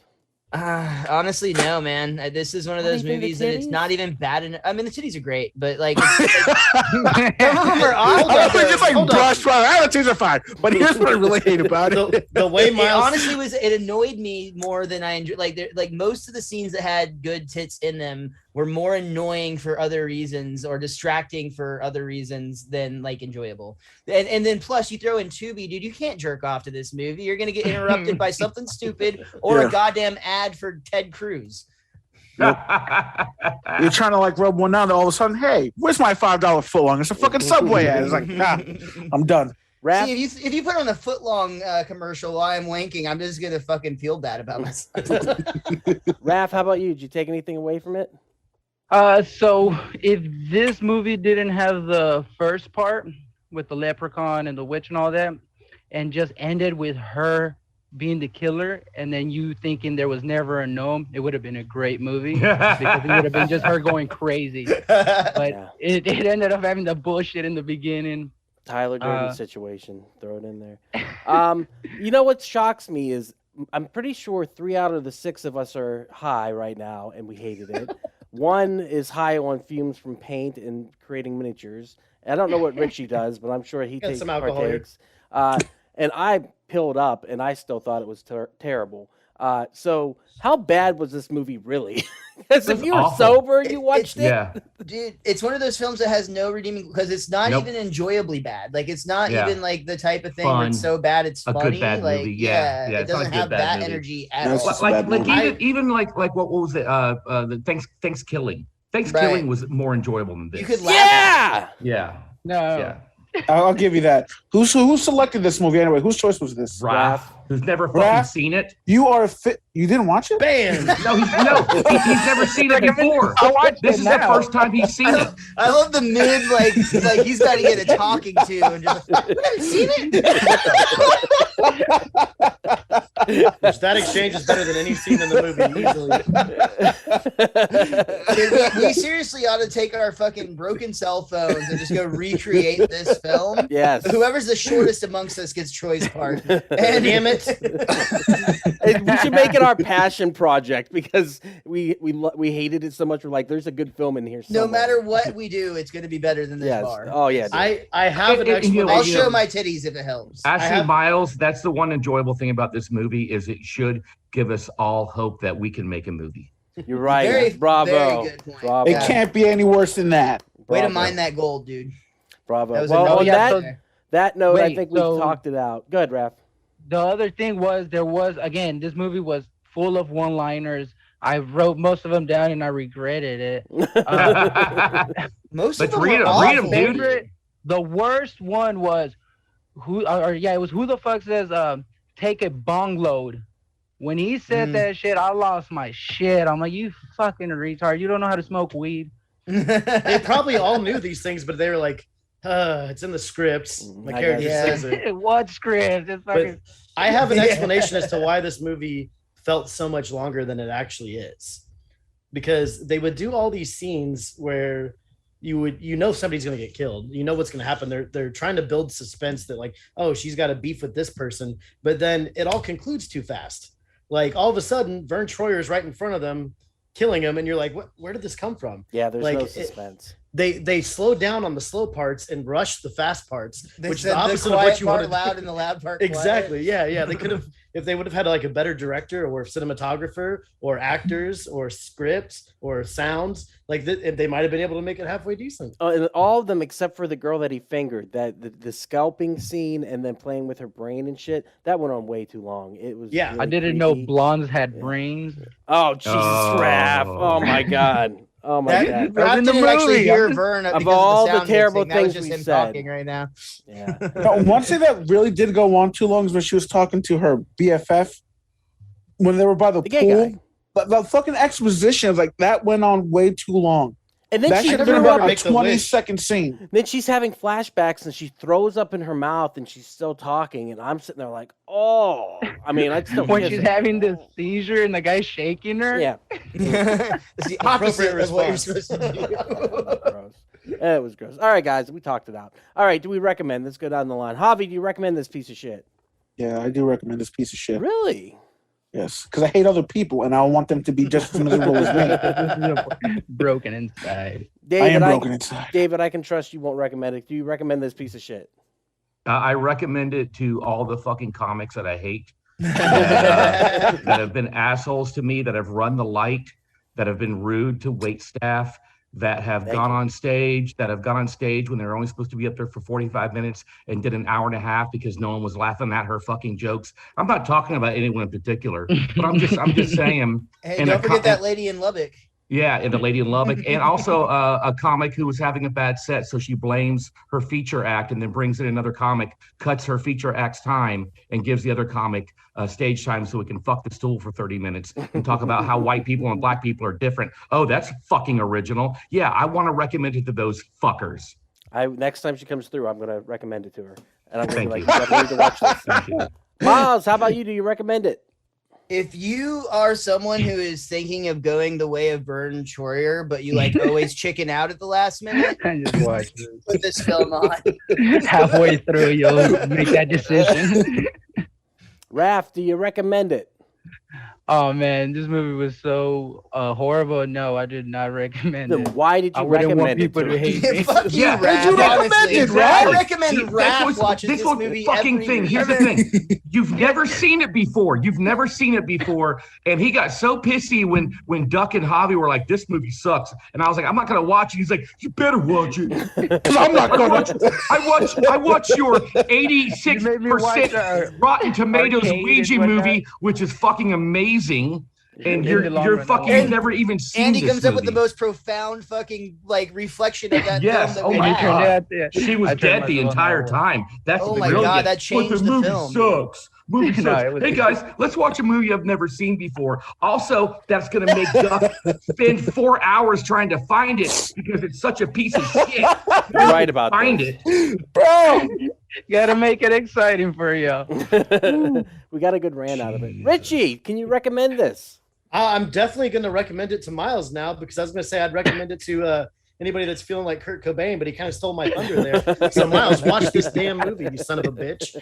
Honestly, no, man. This is one of those movies that it's not even bad. I mean, the titties are great, but like, some of them are awful. Just like brush right. The titties are fine, but here's what I really hate about it: the way Miles honestly it annoyed me more than I enjoyed. Like most of the scenes that had good tits in them were more annoying for other reasons or distracting for other reasons than like enjoyable. And then plus you throw in Tubi, dude, you can't jerk off to this movie. You're gonna get interrupted by something stupid or a goddamn ad for Ted Cruz. You're trying to like rub one out, and all of a sudden, hey, where's my $5 footlong? It's a fucking Subway ad. It's like, I'm done. Raph? See, if you put on a footlong commercial while I'm wanking, I'm just gonna fucking feel bad about myself. Raph, how about you? Did you take anything away from it? So if this movie didn't have the first part with the leprechaun and the witch and all that, and just ended with her being the killer, and then you thinking there was never a gnome, it would have been a great movie because it would have been just her going crazy. But it ended up having the bullshit in the beginning. Tyler Durden situation. Throw it in there. You know what shocks me is I'm pretty sure 3 out of the 6 of us are high right now, and we hated it. One is high on fumes from paint and creating miniatures. I don't know what Richie does, but I'm sure he takes partakes. And I pilled up, and I still thought it was terrible. So how bad was this movie really? Because if you were sober, you watched it. Yeah, dude, it's one of those films that has no redeeming because it's not even enjoyably bad. Like it's not even like the type of thing where it's so bad it's funny. Good bad like movie. it doesn't have that movie. Energy at all. Like even like what was it? The Thanksgiving. Thanksgiving was more enjoyable than this. You could laugh. Yeah. No. Yeah. I'll give you that. Who selected this movie anyway? Whose choice was this? Raph, who's never fucking seen it. You are fit. You didn't watch it? Bam! He's never seen it before. This is the first time he's seen it. I love the mid like he's got to get a talking to and just like, I haven't seen it. That exchange is better than any scene in the movie easily. We seriously ought to take our fucking broken cell phones and just go recreate this film. Yes. Whoever's the shortest amongst us gets Troy's part. And damn it. We should make it our passion project because we hated it so much. We're like, there's a good film in here somewhere. No matter what we do, it's going to be better than this bar. Oh yeah. I have an explanation. I'll show my titties if it helps. Actually, Miles, that's the one enjoyable thing about about this movie is it should give us all hope that we can make a movie. You're right. Bravo. Very good point. Bravo. It can't be any worse than that. Way to mine that gold, dude. Bravo. Well, on that note, I think we've talked it out. Good, Raph. The other thing was again, this movie was full of one-liners. I wrote most of them down and I regretted it. Most of them read were them, awful. dude. The worst one was it was who the fuck says take a bong load. When he said that shit, I lost my shit. I'm like, you fucking retard. You don't know how to smoke weed. They probably all knew these things, but they were like, it's in the scripts. My character says it. What script? It's fucking... I have an explanation as to why this movie felt so much longer than it actually is. Because they would do all these scenes where you know somebody's going to get killed. You know what's going to happen. They're trying to build suspense that like, oh, she's got a beef with this person. But then it all concludes too fast. Like all of a sudden, Vern Troyer is right in front of them, killing him, and you're like, where did this come from? Yeah, there's like, no suspense. They slowed down on the slow parts and rushed the fast parts, which is the said opposite the of what you quiet wanted. part loud and the loud part Exactly. Yeah. They could have, if they would have had like a better director or cinematographer or actors or scripts or sounds, like they might have been able to make it halfway decent. And all of them except for the girl that he fingered, that the scalping scene and then playing with her brain and shit, that went on way too long. It was really I didn't know blondes had brains. Oh Jesus, Raph! Oh my God! Oh my God! Raph didn't actually hear Vern of all the terrible things we said. Talking right now. Yeah. One thing that really did go on too long is when she was talking to her BFF when they were by the pool. Gay guy. But the fucking exposition of like that went on way too long. And then that she should have been about a make the 20-second scene. Then she's having flashbacks and she throws up in her mouth and she's still talking and I'm sitting there like, oh, I mean, I still when she's having this seizure and the guy's shaking her. Yeah, It's the opposite of what you're supposed to do. gross. It was gross. All right, guys, we talked it out. All right, do we recommend? Let's go down the line. Javi, do you recommend this piece of shit? Yeah, I do recommend this piece of shit. Really? Yes, because I hate other people and I want them to be just as miserable as me. Broken inside. David, I am broken inside. David, I can trust you won't recommend it. Do you recommend this piece of shit? I recommend it to all the fucking comics that I hate, that have been assholes to me, that have run the light, that have been rude to wait staff, that have gone on stage when they're only supposed to be up there for 45 minutes and did an hour and a half because no one was laughing at her fucking jokes. I'm not talking about anyone in particular, but I'm just saying. Hey, don't forget that lady in Lubbock. Yeah, and the lady in Lubbock, and also a comic who was having a bad set, so she blames her feature act and then brings in another comic, cuts her feature act's time, and gives the other comic stage time so we can fuck the stool for 30 minutes and talk about how white people and black people are different. Oh, that's fucking original. Yeah, I want to recommend it to those fuckers. Next time she comes through, I'm going to recommend it to her. And I'm going to be like, you need to watch this. Miles, how about you? Do you recommend it? If you are someone who is thinking of going the way of Vern Troyer, but you like always chicken out at the last minute, Just watch put this film on. Halfway through, you'll make that decision. Raph, do you recommend it? Oh man, this movie was so horrible. No, I did not recommend it. Why did you I wouldn't want recommend it? people to hate me. Fuck you, Yeah, Raph. you recommend Honestly, it, I Raph. recommend See, Raph watches this whole movie fucking every thing. week. Here's the thing: you've never seen it before. And he got so pissy when Duck and Javi were like, "This movie sucks," and I was like, "I'm not gonna watch it." He's like, "You better watch it." Because I'm not going to. I watch your 86% Rotten Tomatoes Arcade Ouija and whatnot. movie, which is fucking amazing. And In the long you're run, fucking no. you've never even seen Andy this comes up with the movie. most profound fucking like reflection of that Yes, film that oh we my had. God. She was dead the entire time. That's Oh the my brilliant. God, that But changed the movie film. sucks. Movie No, sucks. it was- Hey guys, let's watch a movie I've never seen before. Also, that's gonna make Duck spend 4 hours trying to find it because it's such a piece of shit. You're right about Find this. it. Bro, Gotta make it exciting for you. We got a good rant out of it. Richie, can you recommend this? I'm definitely going to recommend it to Miles now because I was going to say I'd recommend it to anybody that's feeling like Kurt Cobain, but he kind of stole my thunder there. So Miles, watch this damn movie, you son of a bitch.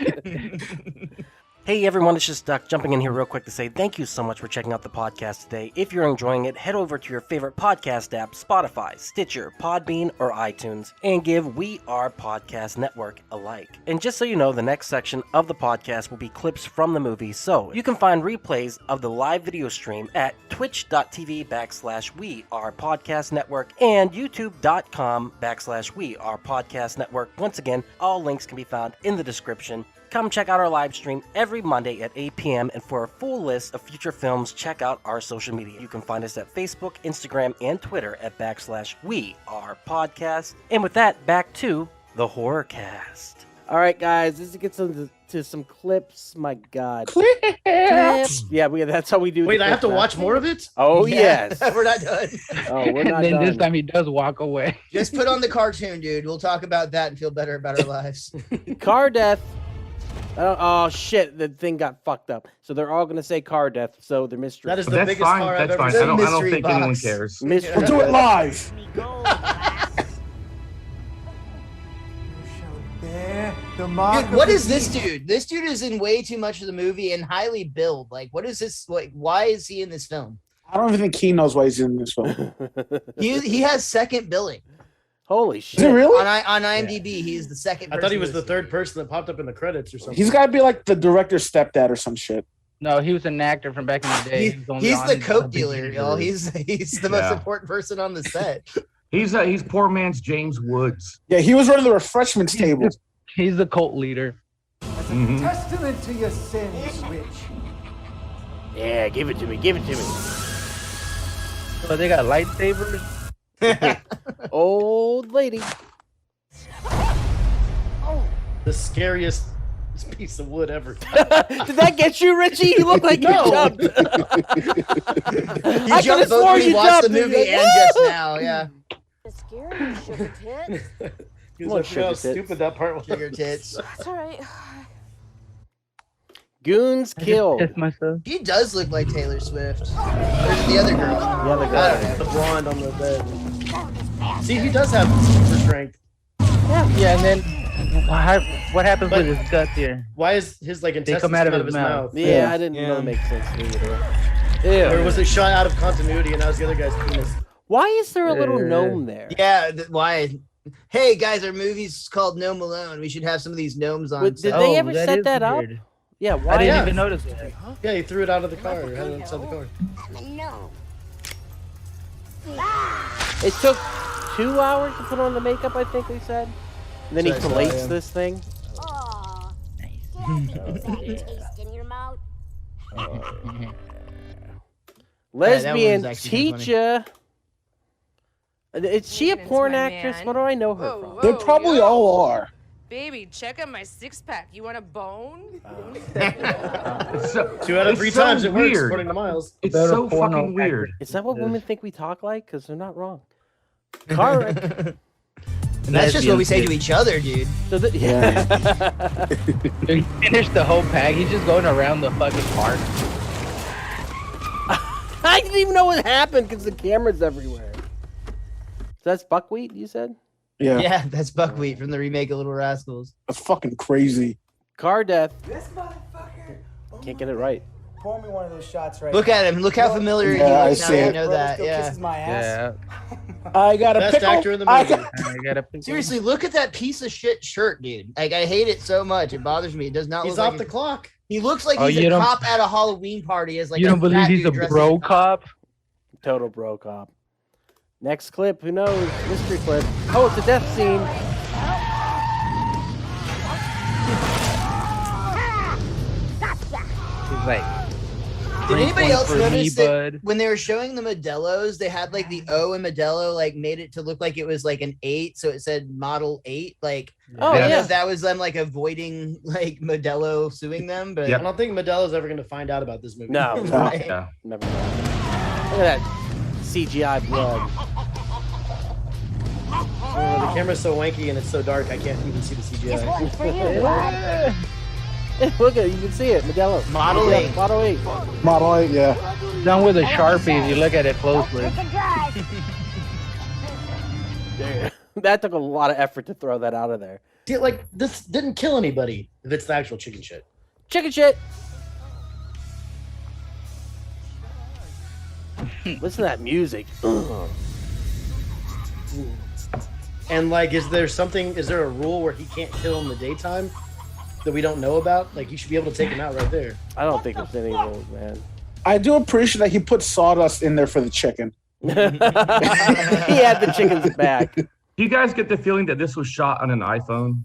Hey everyone, it's just Duck jumping in here real quick to say thank you so much for checking out the podcast today. If you're enjoying it, head over to your favorite podcast app, Spotify, Stitcher, Podbean, or iTunes, and give We Are Podcast Network a like. And just so you know, the next section of the podcast will be clips from the movie, so you can find replays of the live video stream at twitch.tv/We Are Podcast Network and youtube.com/We Are Podcast Network. Once again, all links can be found in the description. Come check out our live stream every Monday at 8 p.m. And for a full list of future films, check out our social media. You can find us at Facebook, Instagram, and Twitter at /We Are Podcast. And with that, back to the Horrorcast. All right, guys, let's get to some clips. My God. Clips. Yeah, that's how we do. Wait, I have to watch more of it? Oh, yes. We're not done. Oh, we're not done. And then done. this time he does walk away. Just put on the cartoon, dude. We'll talk about that and feel better about our lives. Car death. Oh shit! The thing got fucked up. So they're all gonna say car death. So they're mystery. That is the biggest car I've ever seen. I don't think anyone cares. Mystery. We'll do it live. Dude, what is this dude? This dude is in way too much of the movie and highly billed. Like, what is this? Like, why is he in this film? I don't even think he knows why he's in this film. He has second billing. Holy shit! Is it really? On IMDb, he's the second. I thought he was the third person that popped up in the credits or something. He's got to be like the director's stepdad or some shit. No, he was an actor from back in the day. He's the coke dealer, y'all. He's the most important person on the set. He's poor man's James Woods. Yeah, he was running the refreshments table. He's the cult leader. Testament to your sins, witch. Yeah, give it to me. Give it to me. So they got lightsabers. Old lady. The scariest piece of wood ever. Did that get you, Richie? You look like you jumped. You jumped both when you watched the movie and just now, yeah. Scary sugar tits. He was like, how stupid that part was. Sugar tits. That's all right. Goons killed. He does look like Taylor Swift. There's the other girl. The other girl. The blonde on the bed. See, he does have super strength. Yeah, and then what happens with his guts here? Why is his like intestines come out of his mouth? Yeah, I didn't really make sense to me either. Or was it shot out of continuity and that was the other guy's penis? Why is there a little gnome there? Yeah, why? Hey guys, our movie's called Gnome Alone. We should have some of these gnomes on. Did they ever set that up? Yeah, why? I didn't even notice it. Yeah, he threw it out of the car. Or had it inside the car. It took 2 hours to put on the makeup, I think they said. And then he collates this thing. Aw. Taste in your mouth. Lesbian one's actually teacher. Is she a porn actress? man. What do I know her from? They probably all are. Baby, check out my six-pack. You want a bone? 2 out of 3 times it works, according to Miles. It's so fucking weird. Is that what women think we talk like? Because they're not wrong. Car wreck. And that's just what we say to each other, dude. Yeah. He finished the whole pack. He's just going around the fucking park. I didn't even know what happened because the camera's everywhere. So that's buckwheat, you said? Yeah. Yeah, that's buckwheat from the remake of Little Rascals. That's fucking crazy. Car death. This motherfucker. Can't get it right. Pour me one of those shots right Look now. at him. Look how familiar he Yeah, looks I now see that you it. know Bro, that. let's go Yeah. kisses my ass. I got a Best pickle. actor in the I movie. got- I gotta pick Seriously, look at that piece of shit shirt, dude. Like, I hate it so much. It bothers me. It does not He's look off like the clock. He looks like Oh, he's you a don't- cop at a Halloween party. As like You don't believe fat he's a dude dressed bro as cop? Total bro cop. Next clip, who knows? Mystery clip. Oh, it's a death scene. He's like, Did anybody one else for notice me, that bud. when they were showing the Modelos, they had like the O in Modelo, like made it to look like it was like an 8, so it said Model 8. Like, Oh, I don't know yeah. if that was them like avoiding like Modelo suing them, but I don't think Modelo's ever going to find out about this movie. No. Right. Yeah. Never mind. Look at that CGI blood. The camera's so wanky and it's so dark, I can't even see the This CGI. one's for you, bud. Look at it, you can see it. Modelo. Model Yeah, 8. Model 8. Model 8, yeah. Done with a Sharpie if you look at it closely. Take a drive. That took a lot of effort to throw that out of there. See, like, this didn't kill anybody if it's the actual chicken shit. Chicken shit. Listen to that music. And like, is there a rule where he can't kill in the daytime that we don't know about? Like, you should be able to take him out right there. I don't think there's any rules, man. I do appreciate that he put sawdust in there for the chicken. He had the chicken's back. Do you guys get the feeling that this was shot on an iPhone?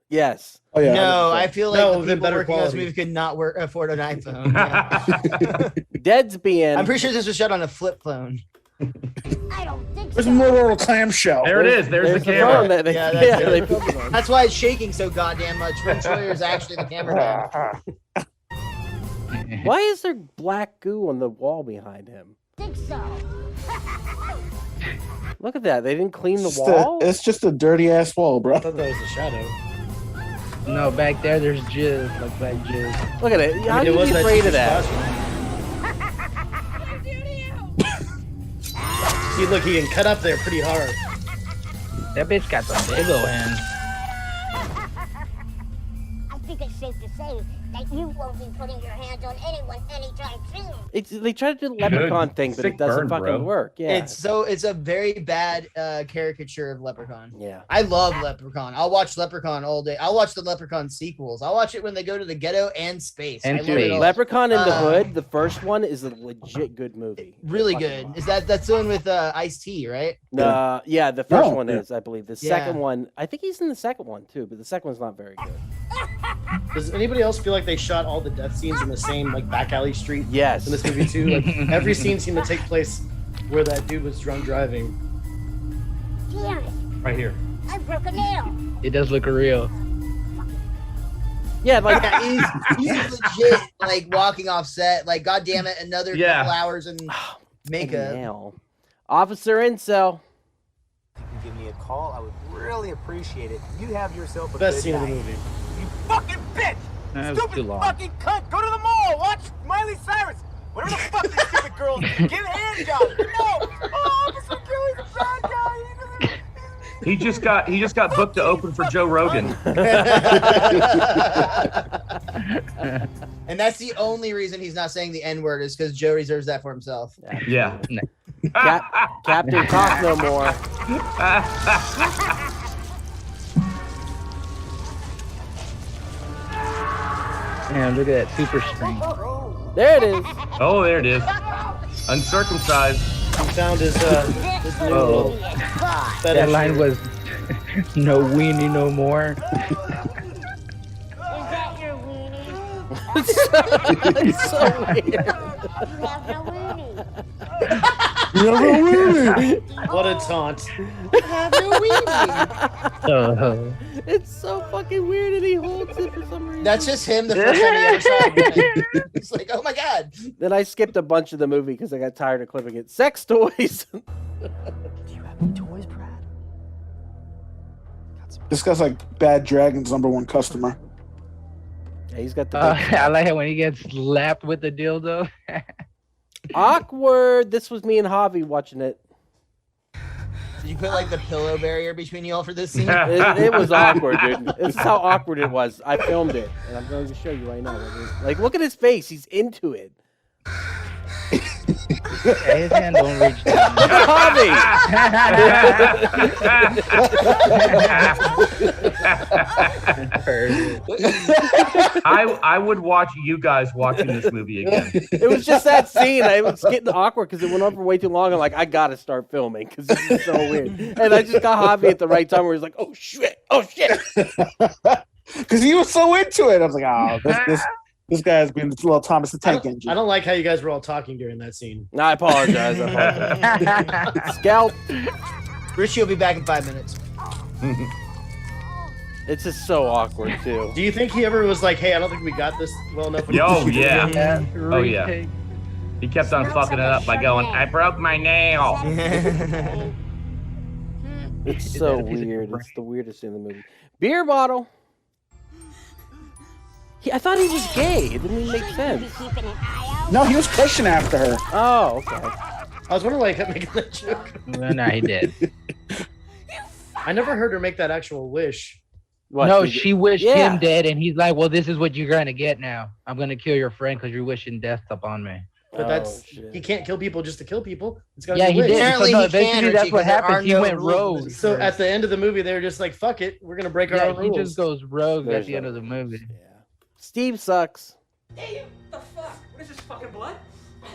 Yes. Oh yeah. No, I feel like No, the people better working on this quality. movie could not afford an iPhone. Yeah. Dead's being. I'm pretty sure this was shot on a flip phone. I don't think There's so. a little clamshell. There it is. There's the phone camera. that they, Yeah, yeah, that's they it. filmed it on. That's why it's shaking so goddamn much. French Lawyer is actually the cameraman. Why is there black goo on the wall behind him? Think so. Look at that. They didn't clean the wall? It's just a dirty ass wall, bro. I thought that was a shadow. No, back there, there's jizz, like black jizz. Look at it. How I do mean, you it be was afraid of cheap that? spot. See, look, he can cut up there pretty hard. That bitch got some big ol' hands. I think it's safe to say that you won't be putting your hands on anyone anytime soon. They try to do the leprechaun thing, but Sick it doesn't burn, fucking bro. work. Yeah. It's a very bad caricature of Leprechaun. Yeah. I love Leprechaun. I'll watch Leprechaun all day. I'll watch the Leprechaun sequels. I'll watch it when they go to the ghetto and space. And I love space. it all. Leprechaun in the Hood, the first one, is a legit good movie. Really Fucking good. love Is that's the one with Ice-T, right? yeah, the first No, one yeah. is, I believe. The Yeah. second one, I think he's in the second one too, but the second one's not very good. Does anybody else feel like they shot all the death scenes in the same like back alley street Yes. in this movie too? Like every scene seemed to take place where that dude was drunk driving. Damn it. Right here. I broke a nail. It does look real. Yeah, like He's legit like walking off set. Like, god damn it, another Yeah. couple hours and makeup. nail. Officer Incel. You can give me a call. I would really appreciate it. You have yourself a Best good scene of the night. movie. You fucking bitch! That was Stupid too long. fucking cunt! Go to the mall! Watch Miley Cyrus! Whatever the fuck these stupid girls do. Give hand jobs! No! Oh, Officer Kelly's a bad guy! He just got booked to open for Joe Rogan. And that's the only reason he's not saying the N-word is because Joe reserves that for himself. Yeah. Captain Talk No More. Man, look at that super string. There it is. Oh, there it is. Uncircumcised. He found his new Oh. little That fetish. line was no weenie no more. Is that your weenie? It's so weird. You have no weenie. What a taunt. It's so fucking weird, and he holds it for some reason. That's just him the first time he ever saw it. It's like, oh my god. Then I skipped a bunch of the movie because I got tired of clipping it. Sex toys. Do you have any toys, Brad? This guy's like Bad Dragon's #1 customer. Yeah, he's got the I like it when he gets slapped with the dildo. awkward. This was me and Javi watching it. Did you put like the pillow barrier between you all for this scene? It was awkward, dude. This is how awkward it was. I filmed it, and I'm going to show you right now. Like, look at his face. He's into it. Yeah, his hand don't reach down. Javi! I would watch you guys watching this movie again. It was just that scene. It was getting awkward because it went on for way too long. I'm like, I gotta start filming because this is so weird. And I just got Javi at the right time where he's like, oh shit, oh shit. Because he was so into it. I was like, oh, this guy's been this little Thomas the Tank Engine. I don't like how you guys were all talking during that scene. No, I apologize. Scout. Richie will be back in 5 minutes. It's just so awkward too. Do you think he ever was like, hey, I don't think we got this well enough? Oh, yeah. Yeah, Oh, yeah. retake. He kept on fucking it up by going, I broke my nail. It's so weird. It's the weirdest thing in the movie. Beer bottle. I thought he was gay. It didn't even make sense. No, he was pushing after her. Oh, okay. I was wondering why I kept making that joke. Well, no, he did. I never heard her make that actual wish. What, no, she wished Yeah. him dead, and he's like, "Well, this is what you're gonna get now. I'm gonna kill your friend because you're wishing death upon me." But that's he can't kill people just to kill people. It's gotta Yeah, be he a wish. did. Apparently So, no, he eventually can, that's Richie, what 'cause there happens. are He no went rules in rogue. this So universe. at the end of the movie, they're just like, "Fuck it, we're gonna break our Yeah, own he rules." just goes rogue There's at the no end of the rules. movie. Yeah. Steve sucks. Hey, you! The fuck? What is this, fucking blood?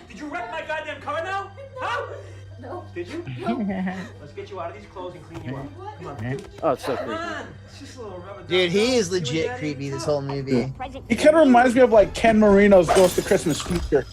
Did you wreck my goddamn car now? Huh? No. Did you? No. Let's get you out of these clothes and clean you up. Come on. Oh, it's so Come creepy. on. It's just a little rubber. Dude, he is legit creepy this whole movie. He kind of reminds me of like Ken Marino's Ghost of Christmas Future.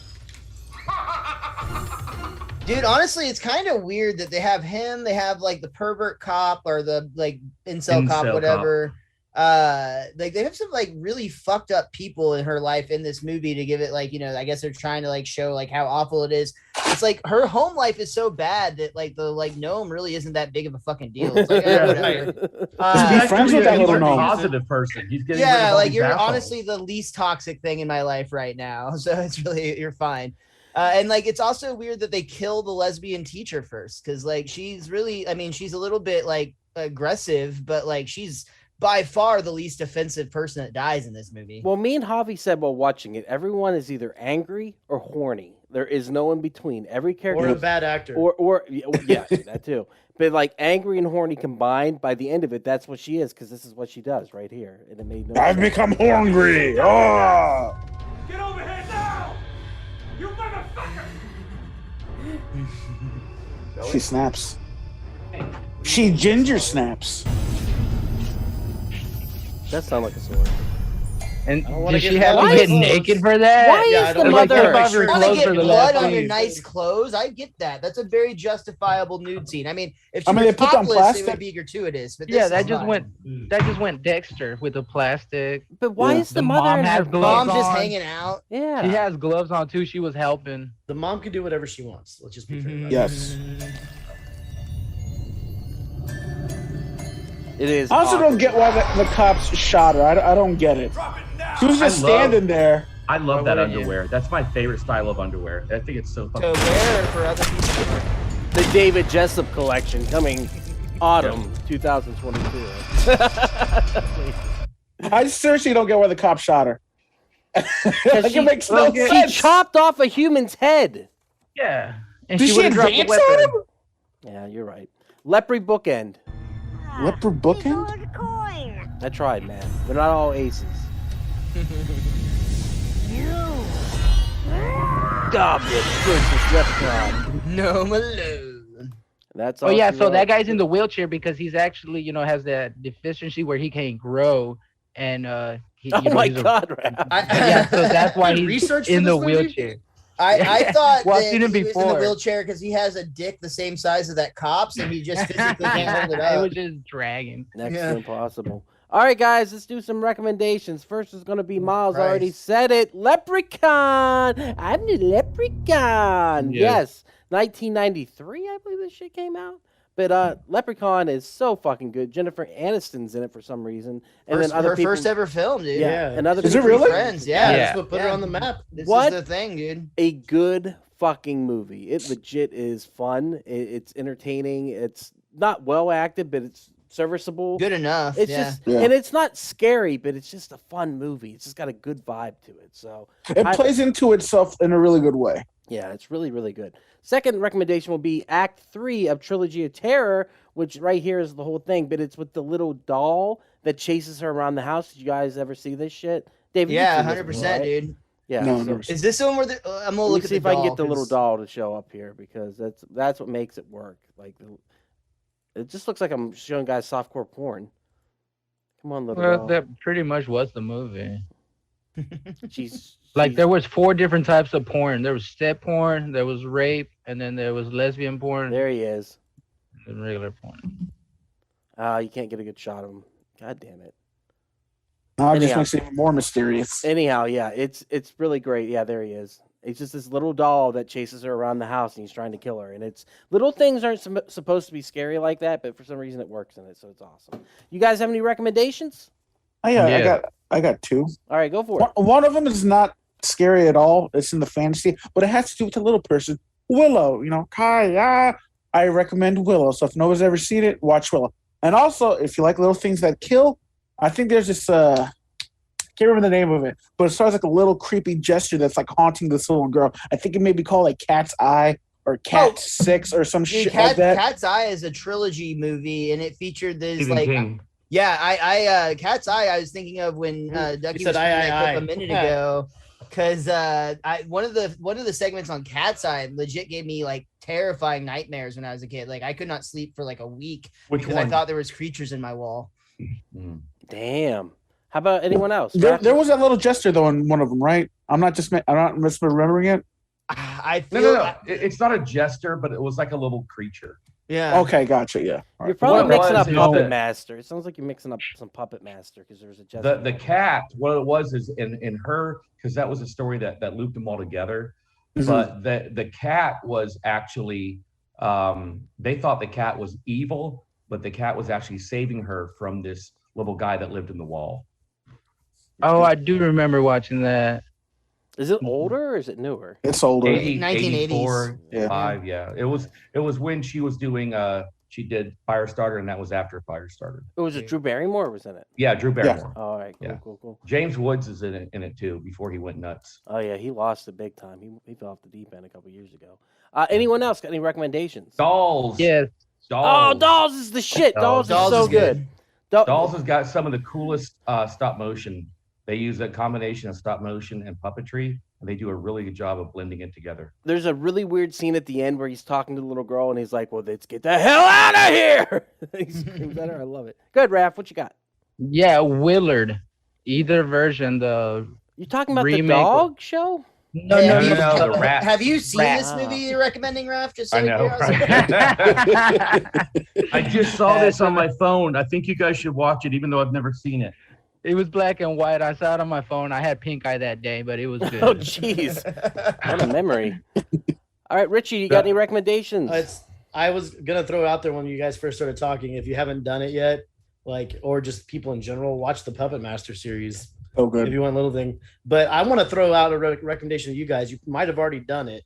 Dude, honestly, it's kind of weird that they have him, they have like the pervert cop or the like incel cop, whatever. Like they have some like really fucked up people in her life in this movie to give it like, you know, I guess they're trying to like show like how awful it is. It's like her home life is so bad that like the like gnome really isn't that big of a fucking deal. It's like, Yeah, whatever. Just be friends with that he's little a gnome. positive person. He's getting rid of Yeah, all like these you're assholes. honestly the least toxic thing in my life right now. So it's really, you're fine. And like it's also weird that they kill the lesbian teacher first, because like she's really, I mean, she's a little bit like aggressive, but like she's by far the least offensive person that dies in this movie. Well, me and Javi said while watching it, everyone is either angry or horny. There is no in between. Every character Or a bad actor. or yeah, that too. But like angry and horny combined, by the end of it, that's what she is, because this is what she does right here. And it made no I've sense. become hungry. Oh. Get over here now! You motherfucker! She snaps. She ginger snaps. That sounds like a sword. And wanna did she get have blood to on get my naked clothes. for that? Why Yeah, I is don't the like mother? that. Your Want clothes to for get the blood last on your scene. nice clothes? I get that. That's a very justifiable nude scene. I mean, if she I mean, was they put down topless, it plastic. would be gratuitous. But Yeah, this that is just fine. went Dexter with the plastic. But why Yeah. is the The mother mom in has her gloves Mom just on. hanging out. Yeah. She has gloves on too. She was helping. The mom can do whatever she wants. Let's just be fair. about it. Yes. It is. I also don't awkward. get why the cops shot her. I don't get it. She was just I love- standing there. I love Why that wouldn't you? underwear. That's my favorite style of underwear. I think it's so To fucking. wear for other people. The David Jessup collection coming autumn 2022. I seriously don't get why the cops shot her. Like, it makes no She sense. chopped off a human's head. Yeah. And Did she would've dropped the advance on weapon. him? Yeah, you're right. Leopard bookend. Leopard bookend? Gold coin. I tried, man. They're not all aces. Stop it, Princess Leprechaun. Gnome Alone. That's all. Oh yeah, she so wrote. that guy's in the wheelchair because he's actually, has that deficiency where he can't grow, and he, Oh my he's a- God, right. yeah, so that's why he's Research in for the this movie? wheelchair. I thought Well, I've that seen he him was in the before. wheelchair because he has a dick the same size as that cop's, and he just physically can't hold it It up. was just dragging. Next Yeah. to impossible. All right, guys, let's do some recommendations. First is going to be Miles. Christ. Already said it. Leprechaun. I'm the Leprechaun. Yeah. Yes. 1993, I believe this shit came out. But Leprechaun is so fucking good. Jennifer Aniston's in it for some reason. And First, then other her people. first ever film, dude. Yeah. And other Is it people. really? Friends, yeah. Yeah. That's what put her Yeah. on the map. This What? is the thing, dude. A good fucking movie. It legit is fun. It's entertaining. It's not well acted, but it's serviceable. Good enough. It's yeah. just, Yeah. and it's not scary, but it's just a fun movie. It's just got a good vibe to it. So It plays into itself in a really good way. yeah, it's really, really good. Second recommendation will be Act 3 of Trilogy of Terror, which right here is the whole thing, but it's with the little doll that chases her around the house. Did you guys ever see this shit? David, you've Yeah, seen this 100%, one, right? dude. Yeah. No, so- never Is this the one where the, I'm gonna let me look at see the if I can doll, get the little 'cause- doll to show up here, because that's what makes it work. Like, it just looks like I'm showing guys softcore porn. Come on, little Well, doll. that pretty much was the movie. She's Like there was 4 different types of porn. There was step porn, there was rape, and then there was lesbian porn, there he is. and regular porn. You can't get a good shot of him. God damn it. Now it just Anyhow. makes it even more mysterious. Anyhow, yeah, it's really great. Yeah, there he is. It's just this little doll that chases her around the house, and he's trying to kill her. And it's little things aren't supposed to be scary like that, but for some reason it works in it, so it's awesome. You guys have any recommendations? Oh, yeah, Yeah. I got 2. All right, go for it. One of them is not scary at all. It's in the fantasy, but it has to do with the little person, Willow. Kai. I recommend Willow. So if nobody's ever seen it, watch Willow. And also, if you like little things that kill, I think there's this. Can't remember the name of it, but it starts like a little creepy gesture that's like haunting this little girl. I think it may be called like Cat's Eye or Cat 6 or some shit like that. Cat's Eye is a trilogy movie, and it featured this Stephen like. King. Yeah, I Cat's Eye. I was thinking of when Ducky was saying that clip a minute ago, because one of the segments on Cat's Eye legit gave me like terrifying nightmares when I was a kid. Like I could not sleep for like a week because I thought there was creatures in my wall. Damn. How about anyone else? There was that little gesture though in one of them, right? I'm not misremembering it. I feel no. It's not a jester, but it was like a little creature. Yeah. Okay, gotcha. Yeah. You're probably mixing up Puppet Master. It sounds like you're mixing up some Puppet Master because there was a jester. The cat. What it was is in her, because that was a story that looped them all together. Mm-hmm. But the cat was actually they thought the cat was evil, but the cat was actually saving her from this little guy that lived in the wall. Oh, I do remember watching that. Is it older or is it newer? It's older. 1980s. Yeah. 5, yeah. It was when she was doing she did Firestarter, and that was after Firestarter. Was it Drew Barrymore was in it? Yeah, Drew Barrymore. Yeah. All right, cool, yeah. Cool. James Woods is in it too before he went nuts. Oh yeah, he lost it big time. He fell off the deep end a couple years ago. Anyone else got any recommendations? Dolls. Yes. Dolls. Oh, Dolls is the shit. Dolls is so good. Dolls has got some of the coolest stop motion. They use a combination of stop motion and puppetry, and they do a really good job of blending it together. There's a really weird scene at the end where he's talking to the little girl, and he's like, "Well, let's get the hell out of here!" He screams at her. I love it. Good, Raph. What you got? Yeah, Willard. Either version. You talking about the dog show? No, the rat. Have you seen this movie you're recommending, Raph? Just so I know. Right? I just saw this on my phone. I think you guys should watch it, even though I've never seen it. It was black and white. I saw it on my phone. I had pink eye that day, but it was good. Oh, jeez. What a memory. All right, Richie, you got any recommendations? I was going to throw out there when you guys first started talking. If you haven't done it yet, or just people in general, watch the Puppet Master series. Oh, good. If you want a little thing. But I want to throw out a recommendation to you guys. You might have already done it,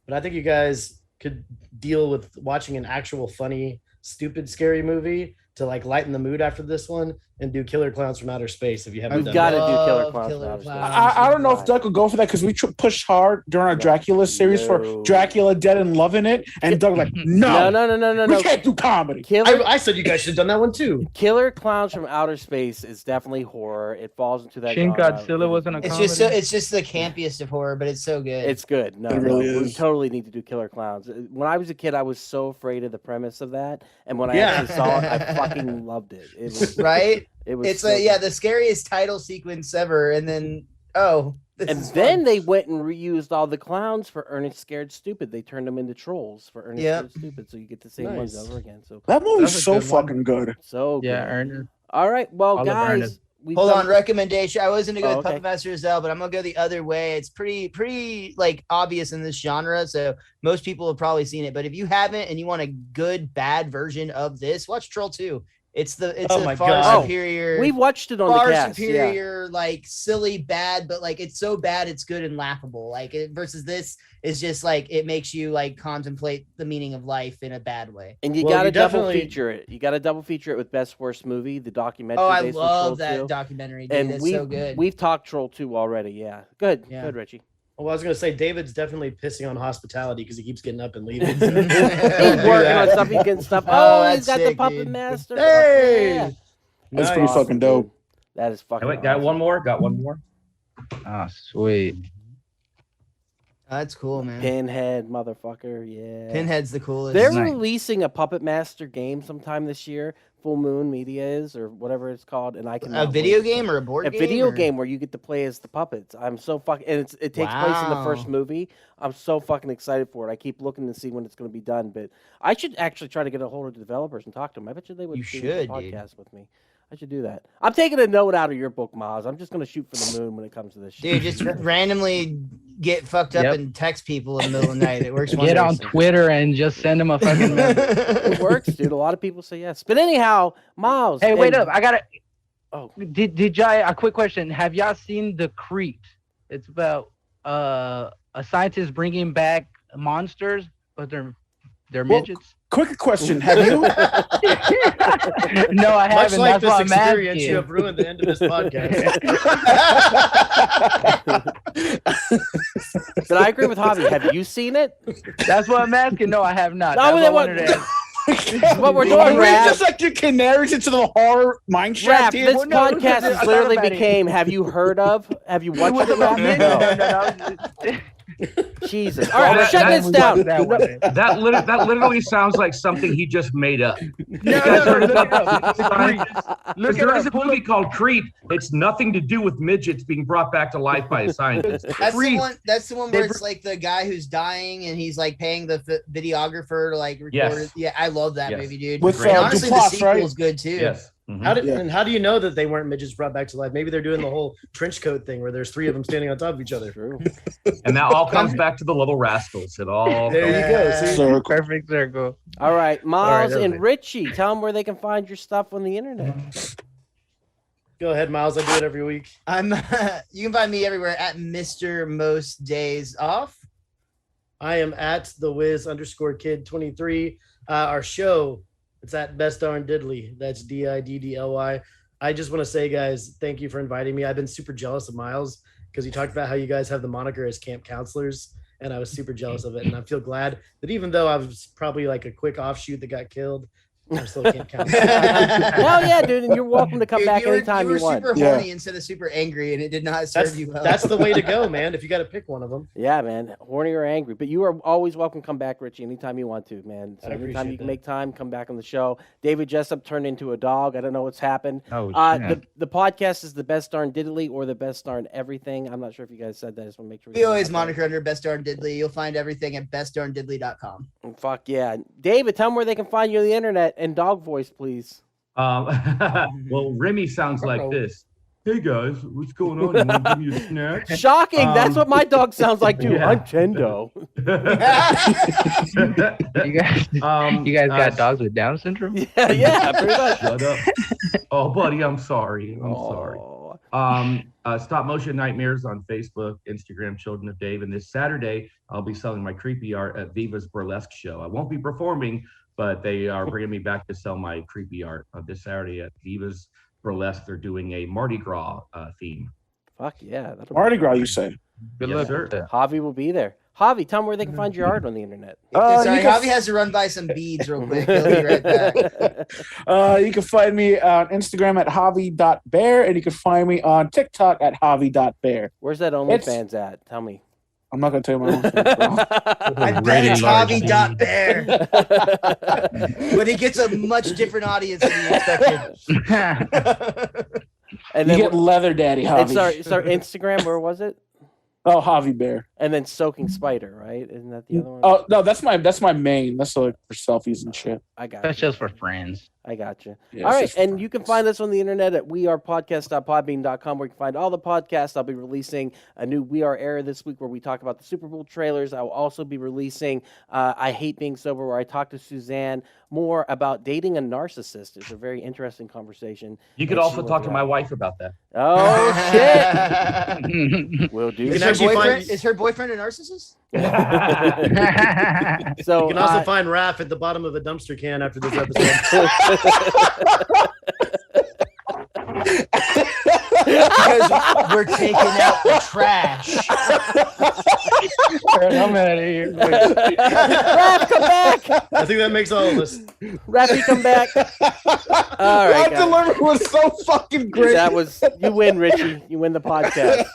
but I think you guys could deal with watching an actual funny, stupid, scary movie to lighten the mood after this one, and do Killer Clowns from Outer Space if you haven't done it. We've got to do Killer Clowns from Outer Space. I don't know if Doug will go for that because we pushed hard during our Dracula series for Dracula Dead and Loving It, and Doug like, no, we can't do comedy. I said you guys should have done that one too. Killer Clowns from Outer Space is definitely horror. It falls into that. Shin Godzilla wasn't a comedy. It's just the campiest of horror, but it's so good. It's good. No, it really is. We totally need to do Killer Clowns. When I was a kid, I was so afraid of the premise of that, and when I actually saw it, I fucking loved it. It was right. It was. It's so the scariest title sequence ever, and then they went and reused all the clowns for Ernest Scared Stupid. They turned them into trolls for Ernest Scared Stupid, so you get the same ones over again. So that movie's so fucking good. So good. Yeah, Ernest. All right, well, guys. Hold on, recommendation. I was going to go with Puppet Master Azelle, but I'm going to go the other way. It's pretty obvious in this genre, so most people have probably seen it. But if you haven't and you want a good bad version of this, watch Troll 2. It's a far superior. We watched it on the cast. Superior, silly bad, but it's so bad it's good and laughable. Versus this is just it makes you contemplate the meaning of life in a bad way. And you got to double feature it. You got to double feature it with Best Worst Movie, the documentary. Oh, I love that documentary. Dude. It's so good. We've talked Troll 2 already. Yeah, good, Richie. Well, I was going to say, David's definitely pissing on hospitality because he keeps getting up and leaving. He's working on stuff. He's getting stuff. Oh, he's got the Puppet Master. Hey! Yeah. That's pretty fucking dope. That is fucking awesome. Got one more? Ah, sweet. That's cool, man. Pinhead, motherfucker. Yeah. Pinhead's the coolest. They're releasing a Puppet Master game sometime this year. Full Moon Media is, or whatever it's called, and I can a video game or a board game? A video game where you get to play as the puppets. I'm so fucking, and it takes place in the first movie. I'm so fucking excited for it. I keep looking to see when it's going to be done, but I should actually try to get a hold of the developers and talk to them. I bet you they would do a podcast with me. I should do that. I'm taking a note out of your book, Maz. I'm just going to shoot for the moon when it comes to this shit. Dude, just randomly get fucked up and text people in the middle of the night. It works. Get on Twitter and just send them a fucking message. It works, dude. A lot of people say yes. But anyhow, Miles. Hey, wait up. I got to. Oh. Did y'all, a quick question. Have y'all seen The Creep? It's about a scientist bringing back monsters, but they're They're midgets. Quick question: have you? No, I haven't. Much like That's this experience, you have ruined the end of this podcast. But I agree with Javi. Have you seen it? That's what I'm asking. No, I have not. No, That's what I wanted to ask. What we're doing, Raph, just like your canaries into the horror mine shaft Raph, here. this podcast has literally became. Have you heard of? Have you watched it? No. Jesus. All right, shut this down. That literally sounds like something he just made up. Look There is a movie called Creep. It's nothing to do with midgets being brought back to life by a scientist. That's the one where it's like the guy who's dying and he's like paying the videographer to like record it. Yeah, I love that movie, dude. With honestly, Duplass, the sequel's good too. Yes. Mm-hmm. How do you know that they weren't midgets brought back to life? Maybe they're doing the whole trench coat thing where there's 3 of them standing on top of each other. True. And that all comes back to the little rascals. It all. There you go. Perfect circle. All right, Miles All right, and Richie, tell them where they can find your stuff on the internet. Go ahead, Miles. I do it every week. You can find me everywhere at Mr. Most Days Off. I am at @thewiz_kid23. Our show, it's at Best Darn Diddly. That's DIDDLY. I just want to say, guys, thank you for inviting me. I've been super jealous of Miles because you talked about how you guys have the moniker as camp counselors, and I was super jealous of it. And I feel glad that even though I was probably like a quick offshoot that got killed, I'm still camp counselor. Hell yeah, dude, and you're welcome to come back anytime you want. You were super horny instead of super angry, and it did not serve you well. That's the way to go, man, if you got to pick one of them. Yeah, man, horny or angry. But you are always welcome to come back, Richie, anytime you want to, man. So anytime you can make time, come back on the show. David Jessup turned into a dog. I don't know what's happened. The podcast is the Best Darn Diddly or the Best Darn Everything. I'm not sure if you guys said that. I just want to make sure. We always monitor under Best Darn Diddly. You'll find everything at bestdarndiddly.com. Fuck yeah. David, tell them where they can find you on the internet and dog voice, please. Well, Remy sounds like this. Hey guys, what's going on? You want to give me a snack? Shocking! That's what my dog sounds like too. Yeah. I'm Tendo. You guys got dogs with Down syndrome? Yeah, pretty much. Shut up. Oh, buddy, I'm sorry. Sorry. Stop Motion Nightmares on Facebook, Instagram, Children of Dave. And this Saturday, I'll be selling my creepy art at Viva's Burlesque Show. I won't be performing, but they are bringing me back to sell my creepy art this Saturday at Viva's Burlesque. They're doing a Mardi Gras theme. Fuck yeah. Mardi Gras, you say? Good Yes, luck. sir. Javi will be there. Javi, tell them where they can find your art on the internet. Sorry, Javi has to run by some beads real quick. He'll be right back. You can find me on Instagram at javi.bear, and you can find me on TikTok at javi.bear. Where's that OnlyFans at? Tell me. I'm not going to tell you my own thing, bro. I bet it's Javi.bear. But he gets a much different audience than he expected. And you then get Leather Daddy, Javi. Sorry, Instagram, where was it? Oh, Javi Bear. And then Soaking Spider, right? Isn't that the other one? Oh, no, that's my main. That's like for selfies and shit. I got That's you. just for friends. I got you. Yeah, all it's right, just for and you can find us on the internet at wearepodcast.podbean.com, where you can find all the podcasts. I'll be releasing a new We Are Era this week where we talk about the Super Bowl trailers. I will also be releasing I Hate Being Sober, where I talk to Suzanne more about dating a narcissist. It's a very interesting conversation. You could also talk to my wife about that. Oh, shit. We'll do that. Is her boyfriend a narcissist? So you can also find Raph at the bottom of a dumpster can after this episode. Because we're taking out the trash. I'm out of here. Raph, come back. I think that makes all of us. Rappy, come back. All right, That delivery was so fucking great. You win, Richie. You win the podcast.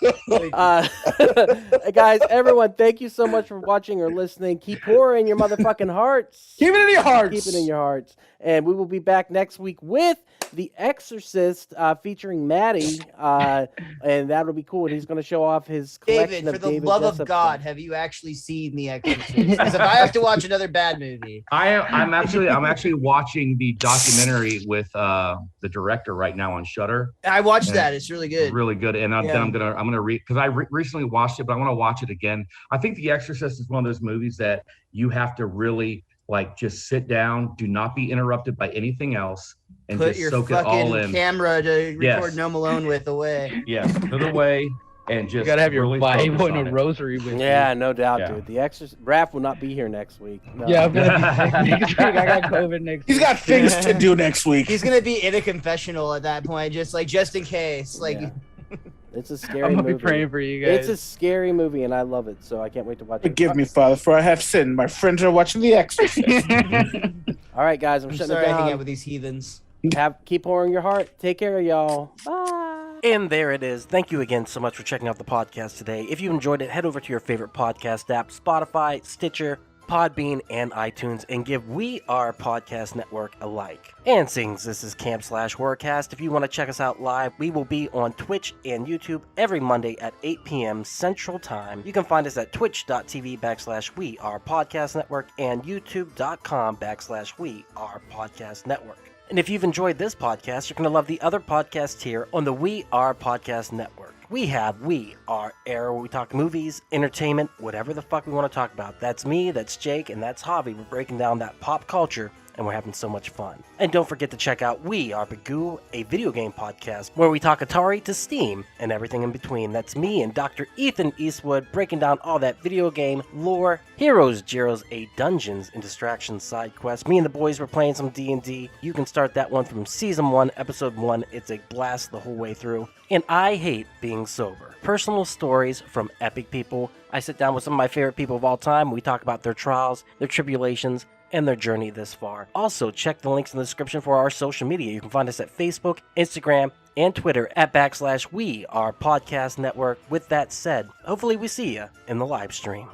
Guys, everyone, thank you so much for watching or listening. Keep horror in your motherfucking hearts. Keep it in your hearts. Keep it in your hearts. And we will be back next week with The Exorcist featuring Maddie. And that'll be cool. And he's going to show off his collection David, for the David love Jessup of God, stuff. have you actually seen The Exorcist? Because if I have to watch another bad movie, I'm actually watching the documentary with the director right now on Shudder. I watched that. It's really good. Really good. And then I'm gonna read, because I recently watched it, but I want to watch it again. I think The Exorcist is one of those movies that you have to really like just sit down, do not be interrupted by anything else, and put just your soak it all fucking in. camera to record Yes. Gnome Alone with away. Yes, put it away. and just you gotta have your really Bible focus and on a it. rosary with you. Yeah, no doubt, Yeah. dude. The Exorcist. Raph will not be here next week. No. Yeah, I'm gonna be sick next week. I got COVID next He's week. got things to do next week. He's gonna be in a confessional at that point, just in case. Like, Yeah. It's a scary I'm gonna movie. be praying for you guys. It's a scary movie, and I love it, so I can't wait to watch it. Forgive me, Father, for I have sinned. My friends are watching The Exorcist. All right, guys, I'm I'm shutting sorry it I hang out down. with these heathens. Keep pouring your heart. Take care of y'all. Bye. And there it is. Thank you again so much for checking out the podcast today. If you enjoyed it, head over to your favorite podcast app, Spotify, Stitcher, Podbean, and iTunes, and give We Are Podcast Network a like. And since this is Camp/Horrorcast, if you want to check us out live, we will be on Twitch and YouTube every Monday at 8 p.m. Central Time. You can find us at twitch.tv/We Are Podcast Network and youtube.com/We Are Podcast Network. And if you've enjoyed this podcast, you're going to love the other podcasts here on the We Are Podcast Network. We have We Are Air, where we talk movies, entertainment, whatever the fuck we want to talk about. That's me, that's Jake, and that's Javi. We're breaking down that pop culture, and we're having so much fun. And don't forget to check out We Are Bagu, a video game podcast, where we talk Atari to Steam and everything in between. That's me and Dr. Ethan Eastwood breaking down all that video game lore, heroes, Gyros, dungeons and distractions side quest. Me and the boys were playing some D&D. You can start that one from Season 1, Episode 1. It's a blast the whole way through. And I hate being sober. Personal stories from epic people. I sit down with some of my favorite people of all time. We talk about their trials, their tribulations, and their journey this far. Also, check the links in the description for our social media. You can find us at Facebook, Instagram, and Twitter at /We Are Podcast Network. With that said, hopefully we see you in the live stream.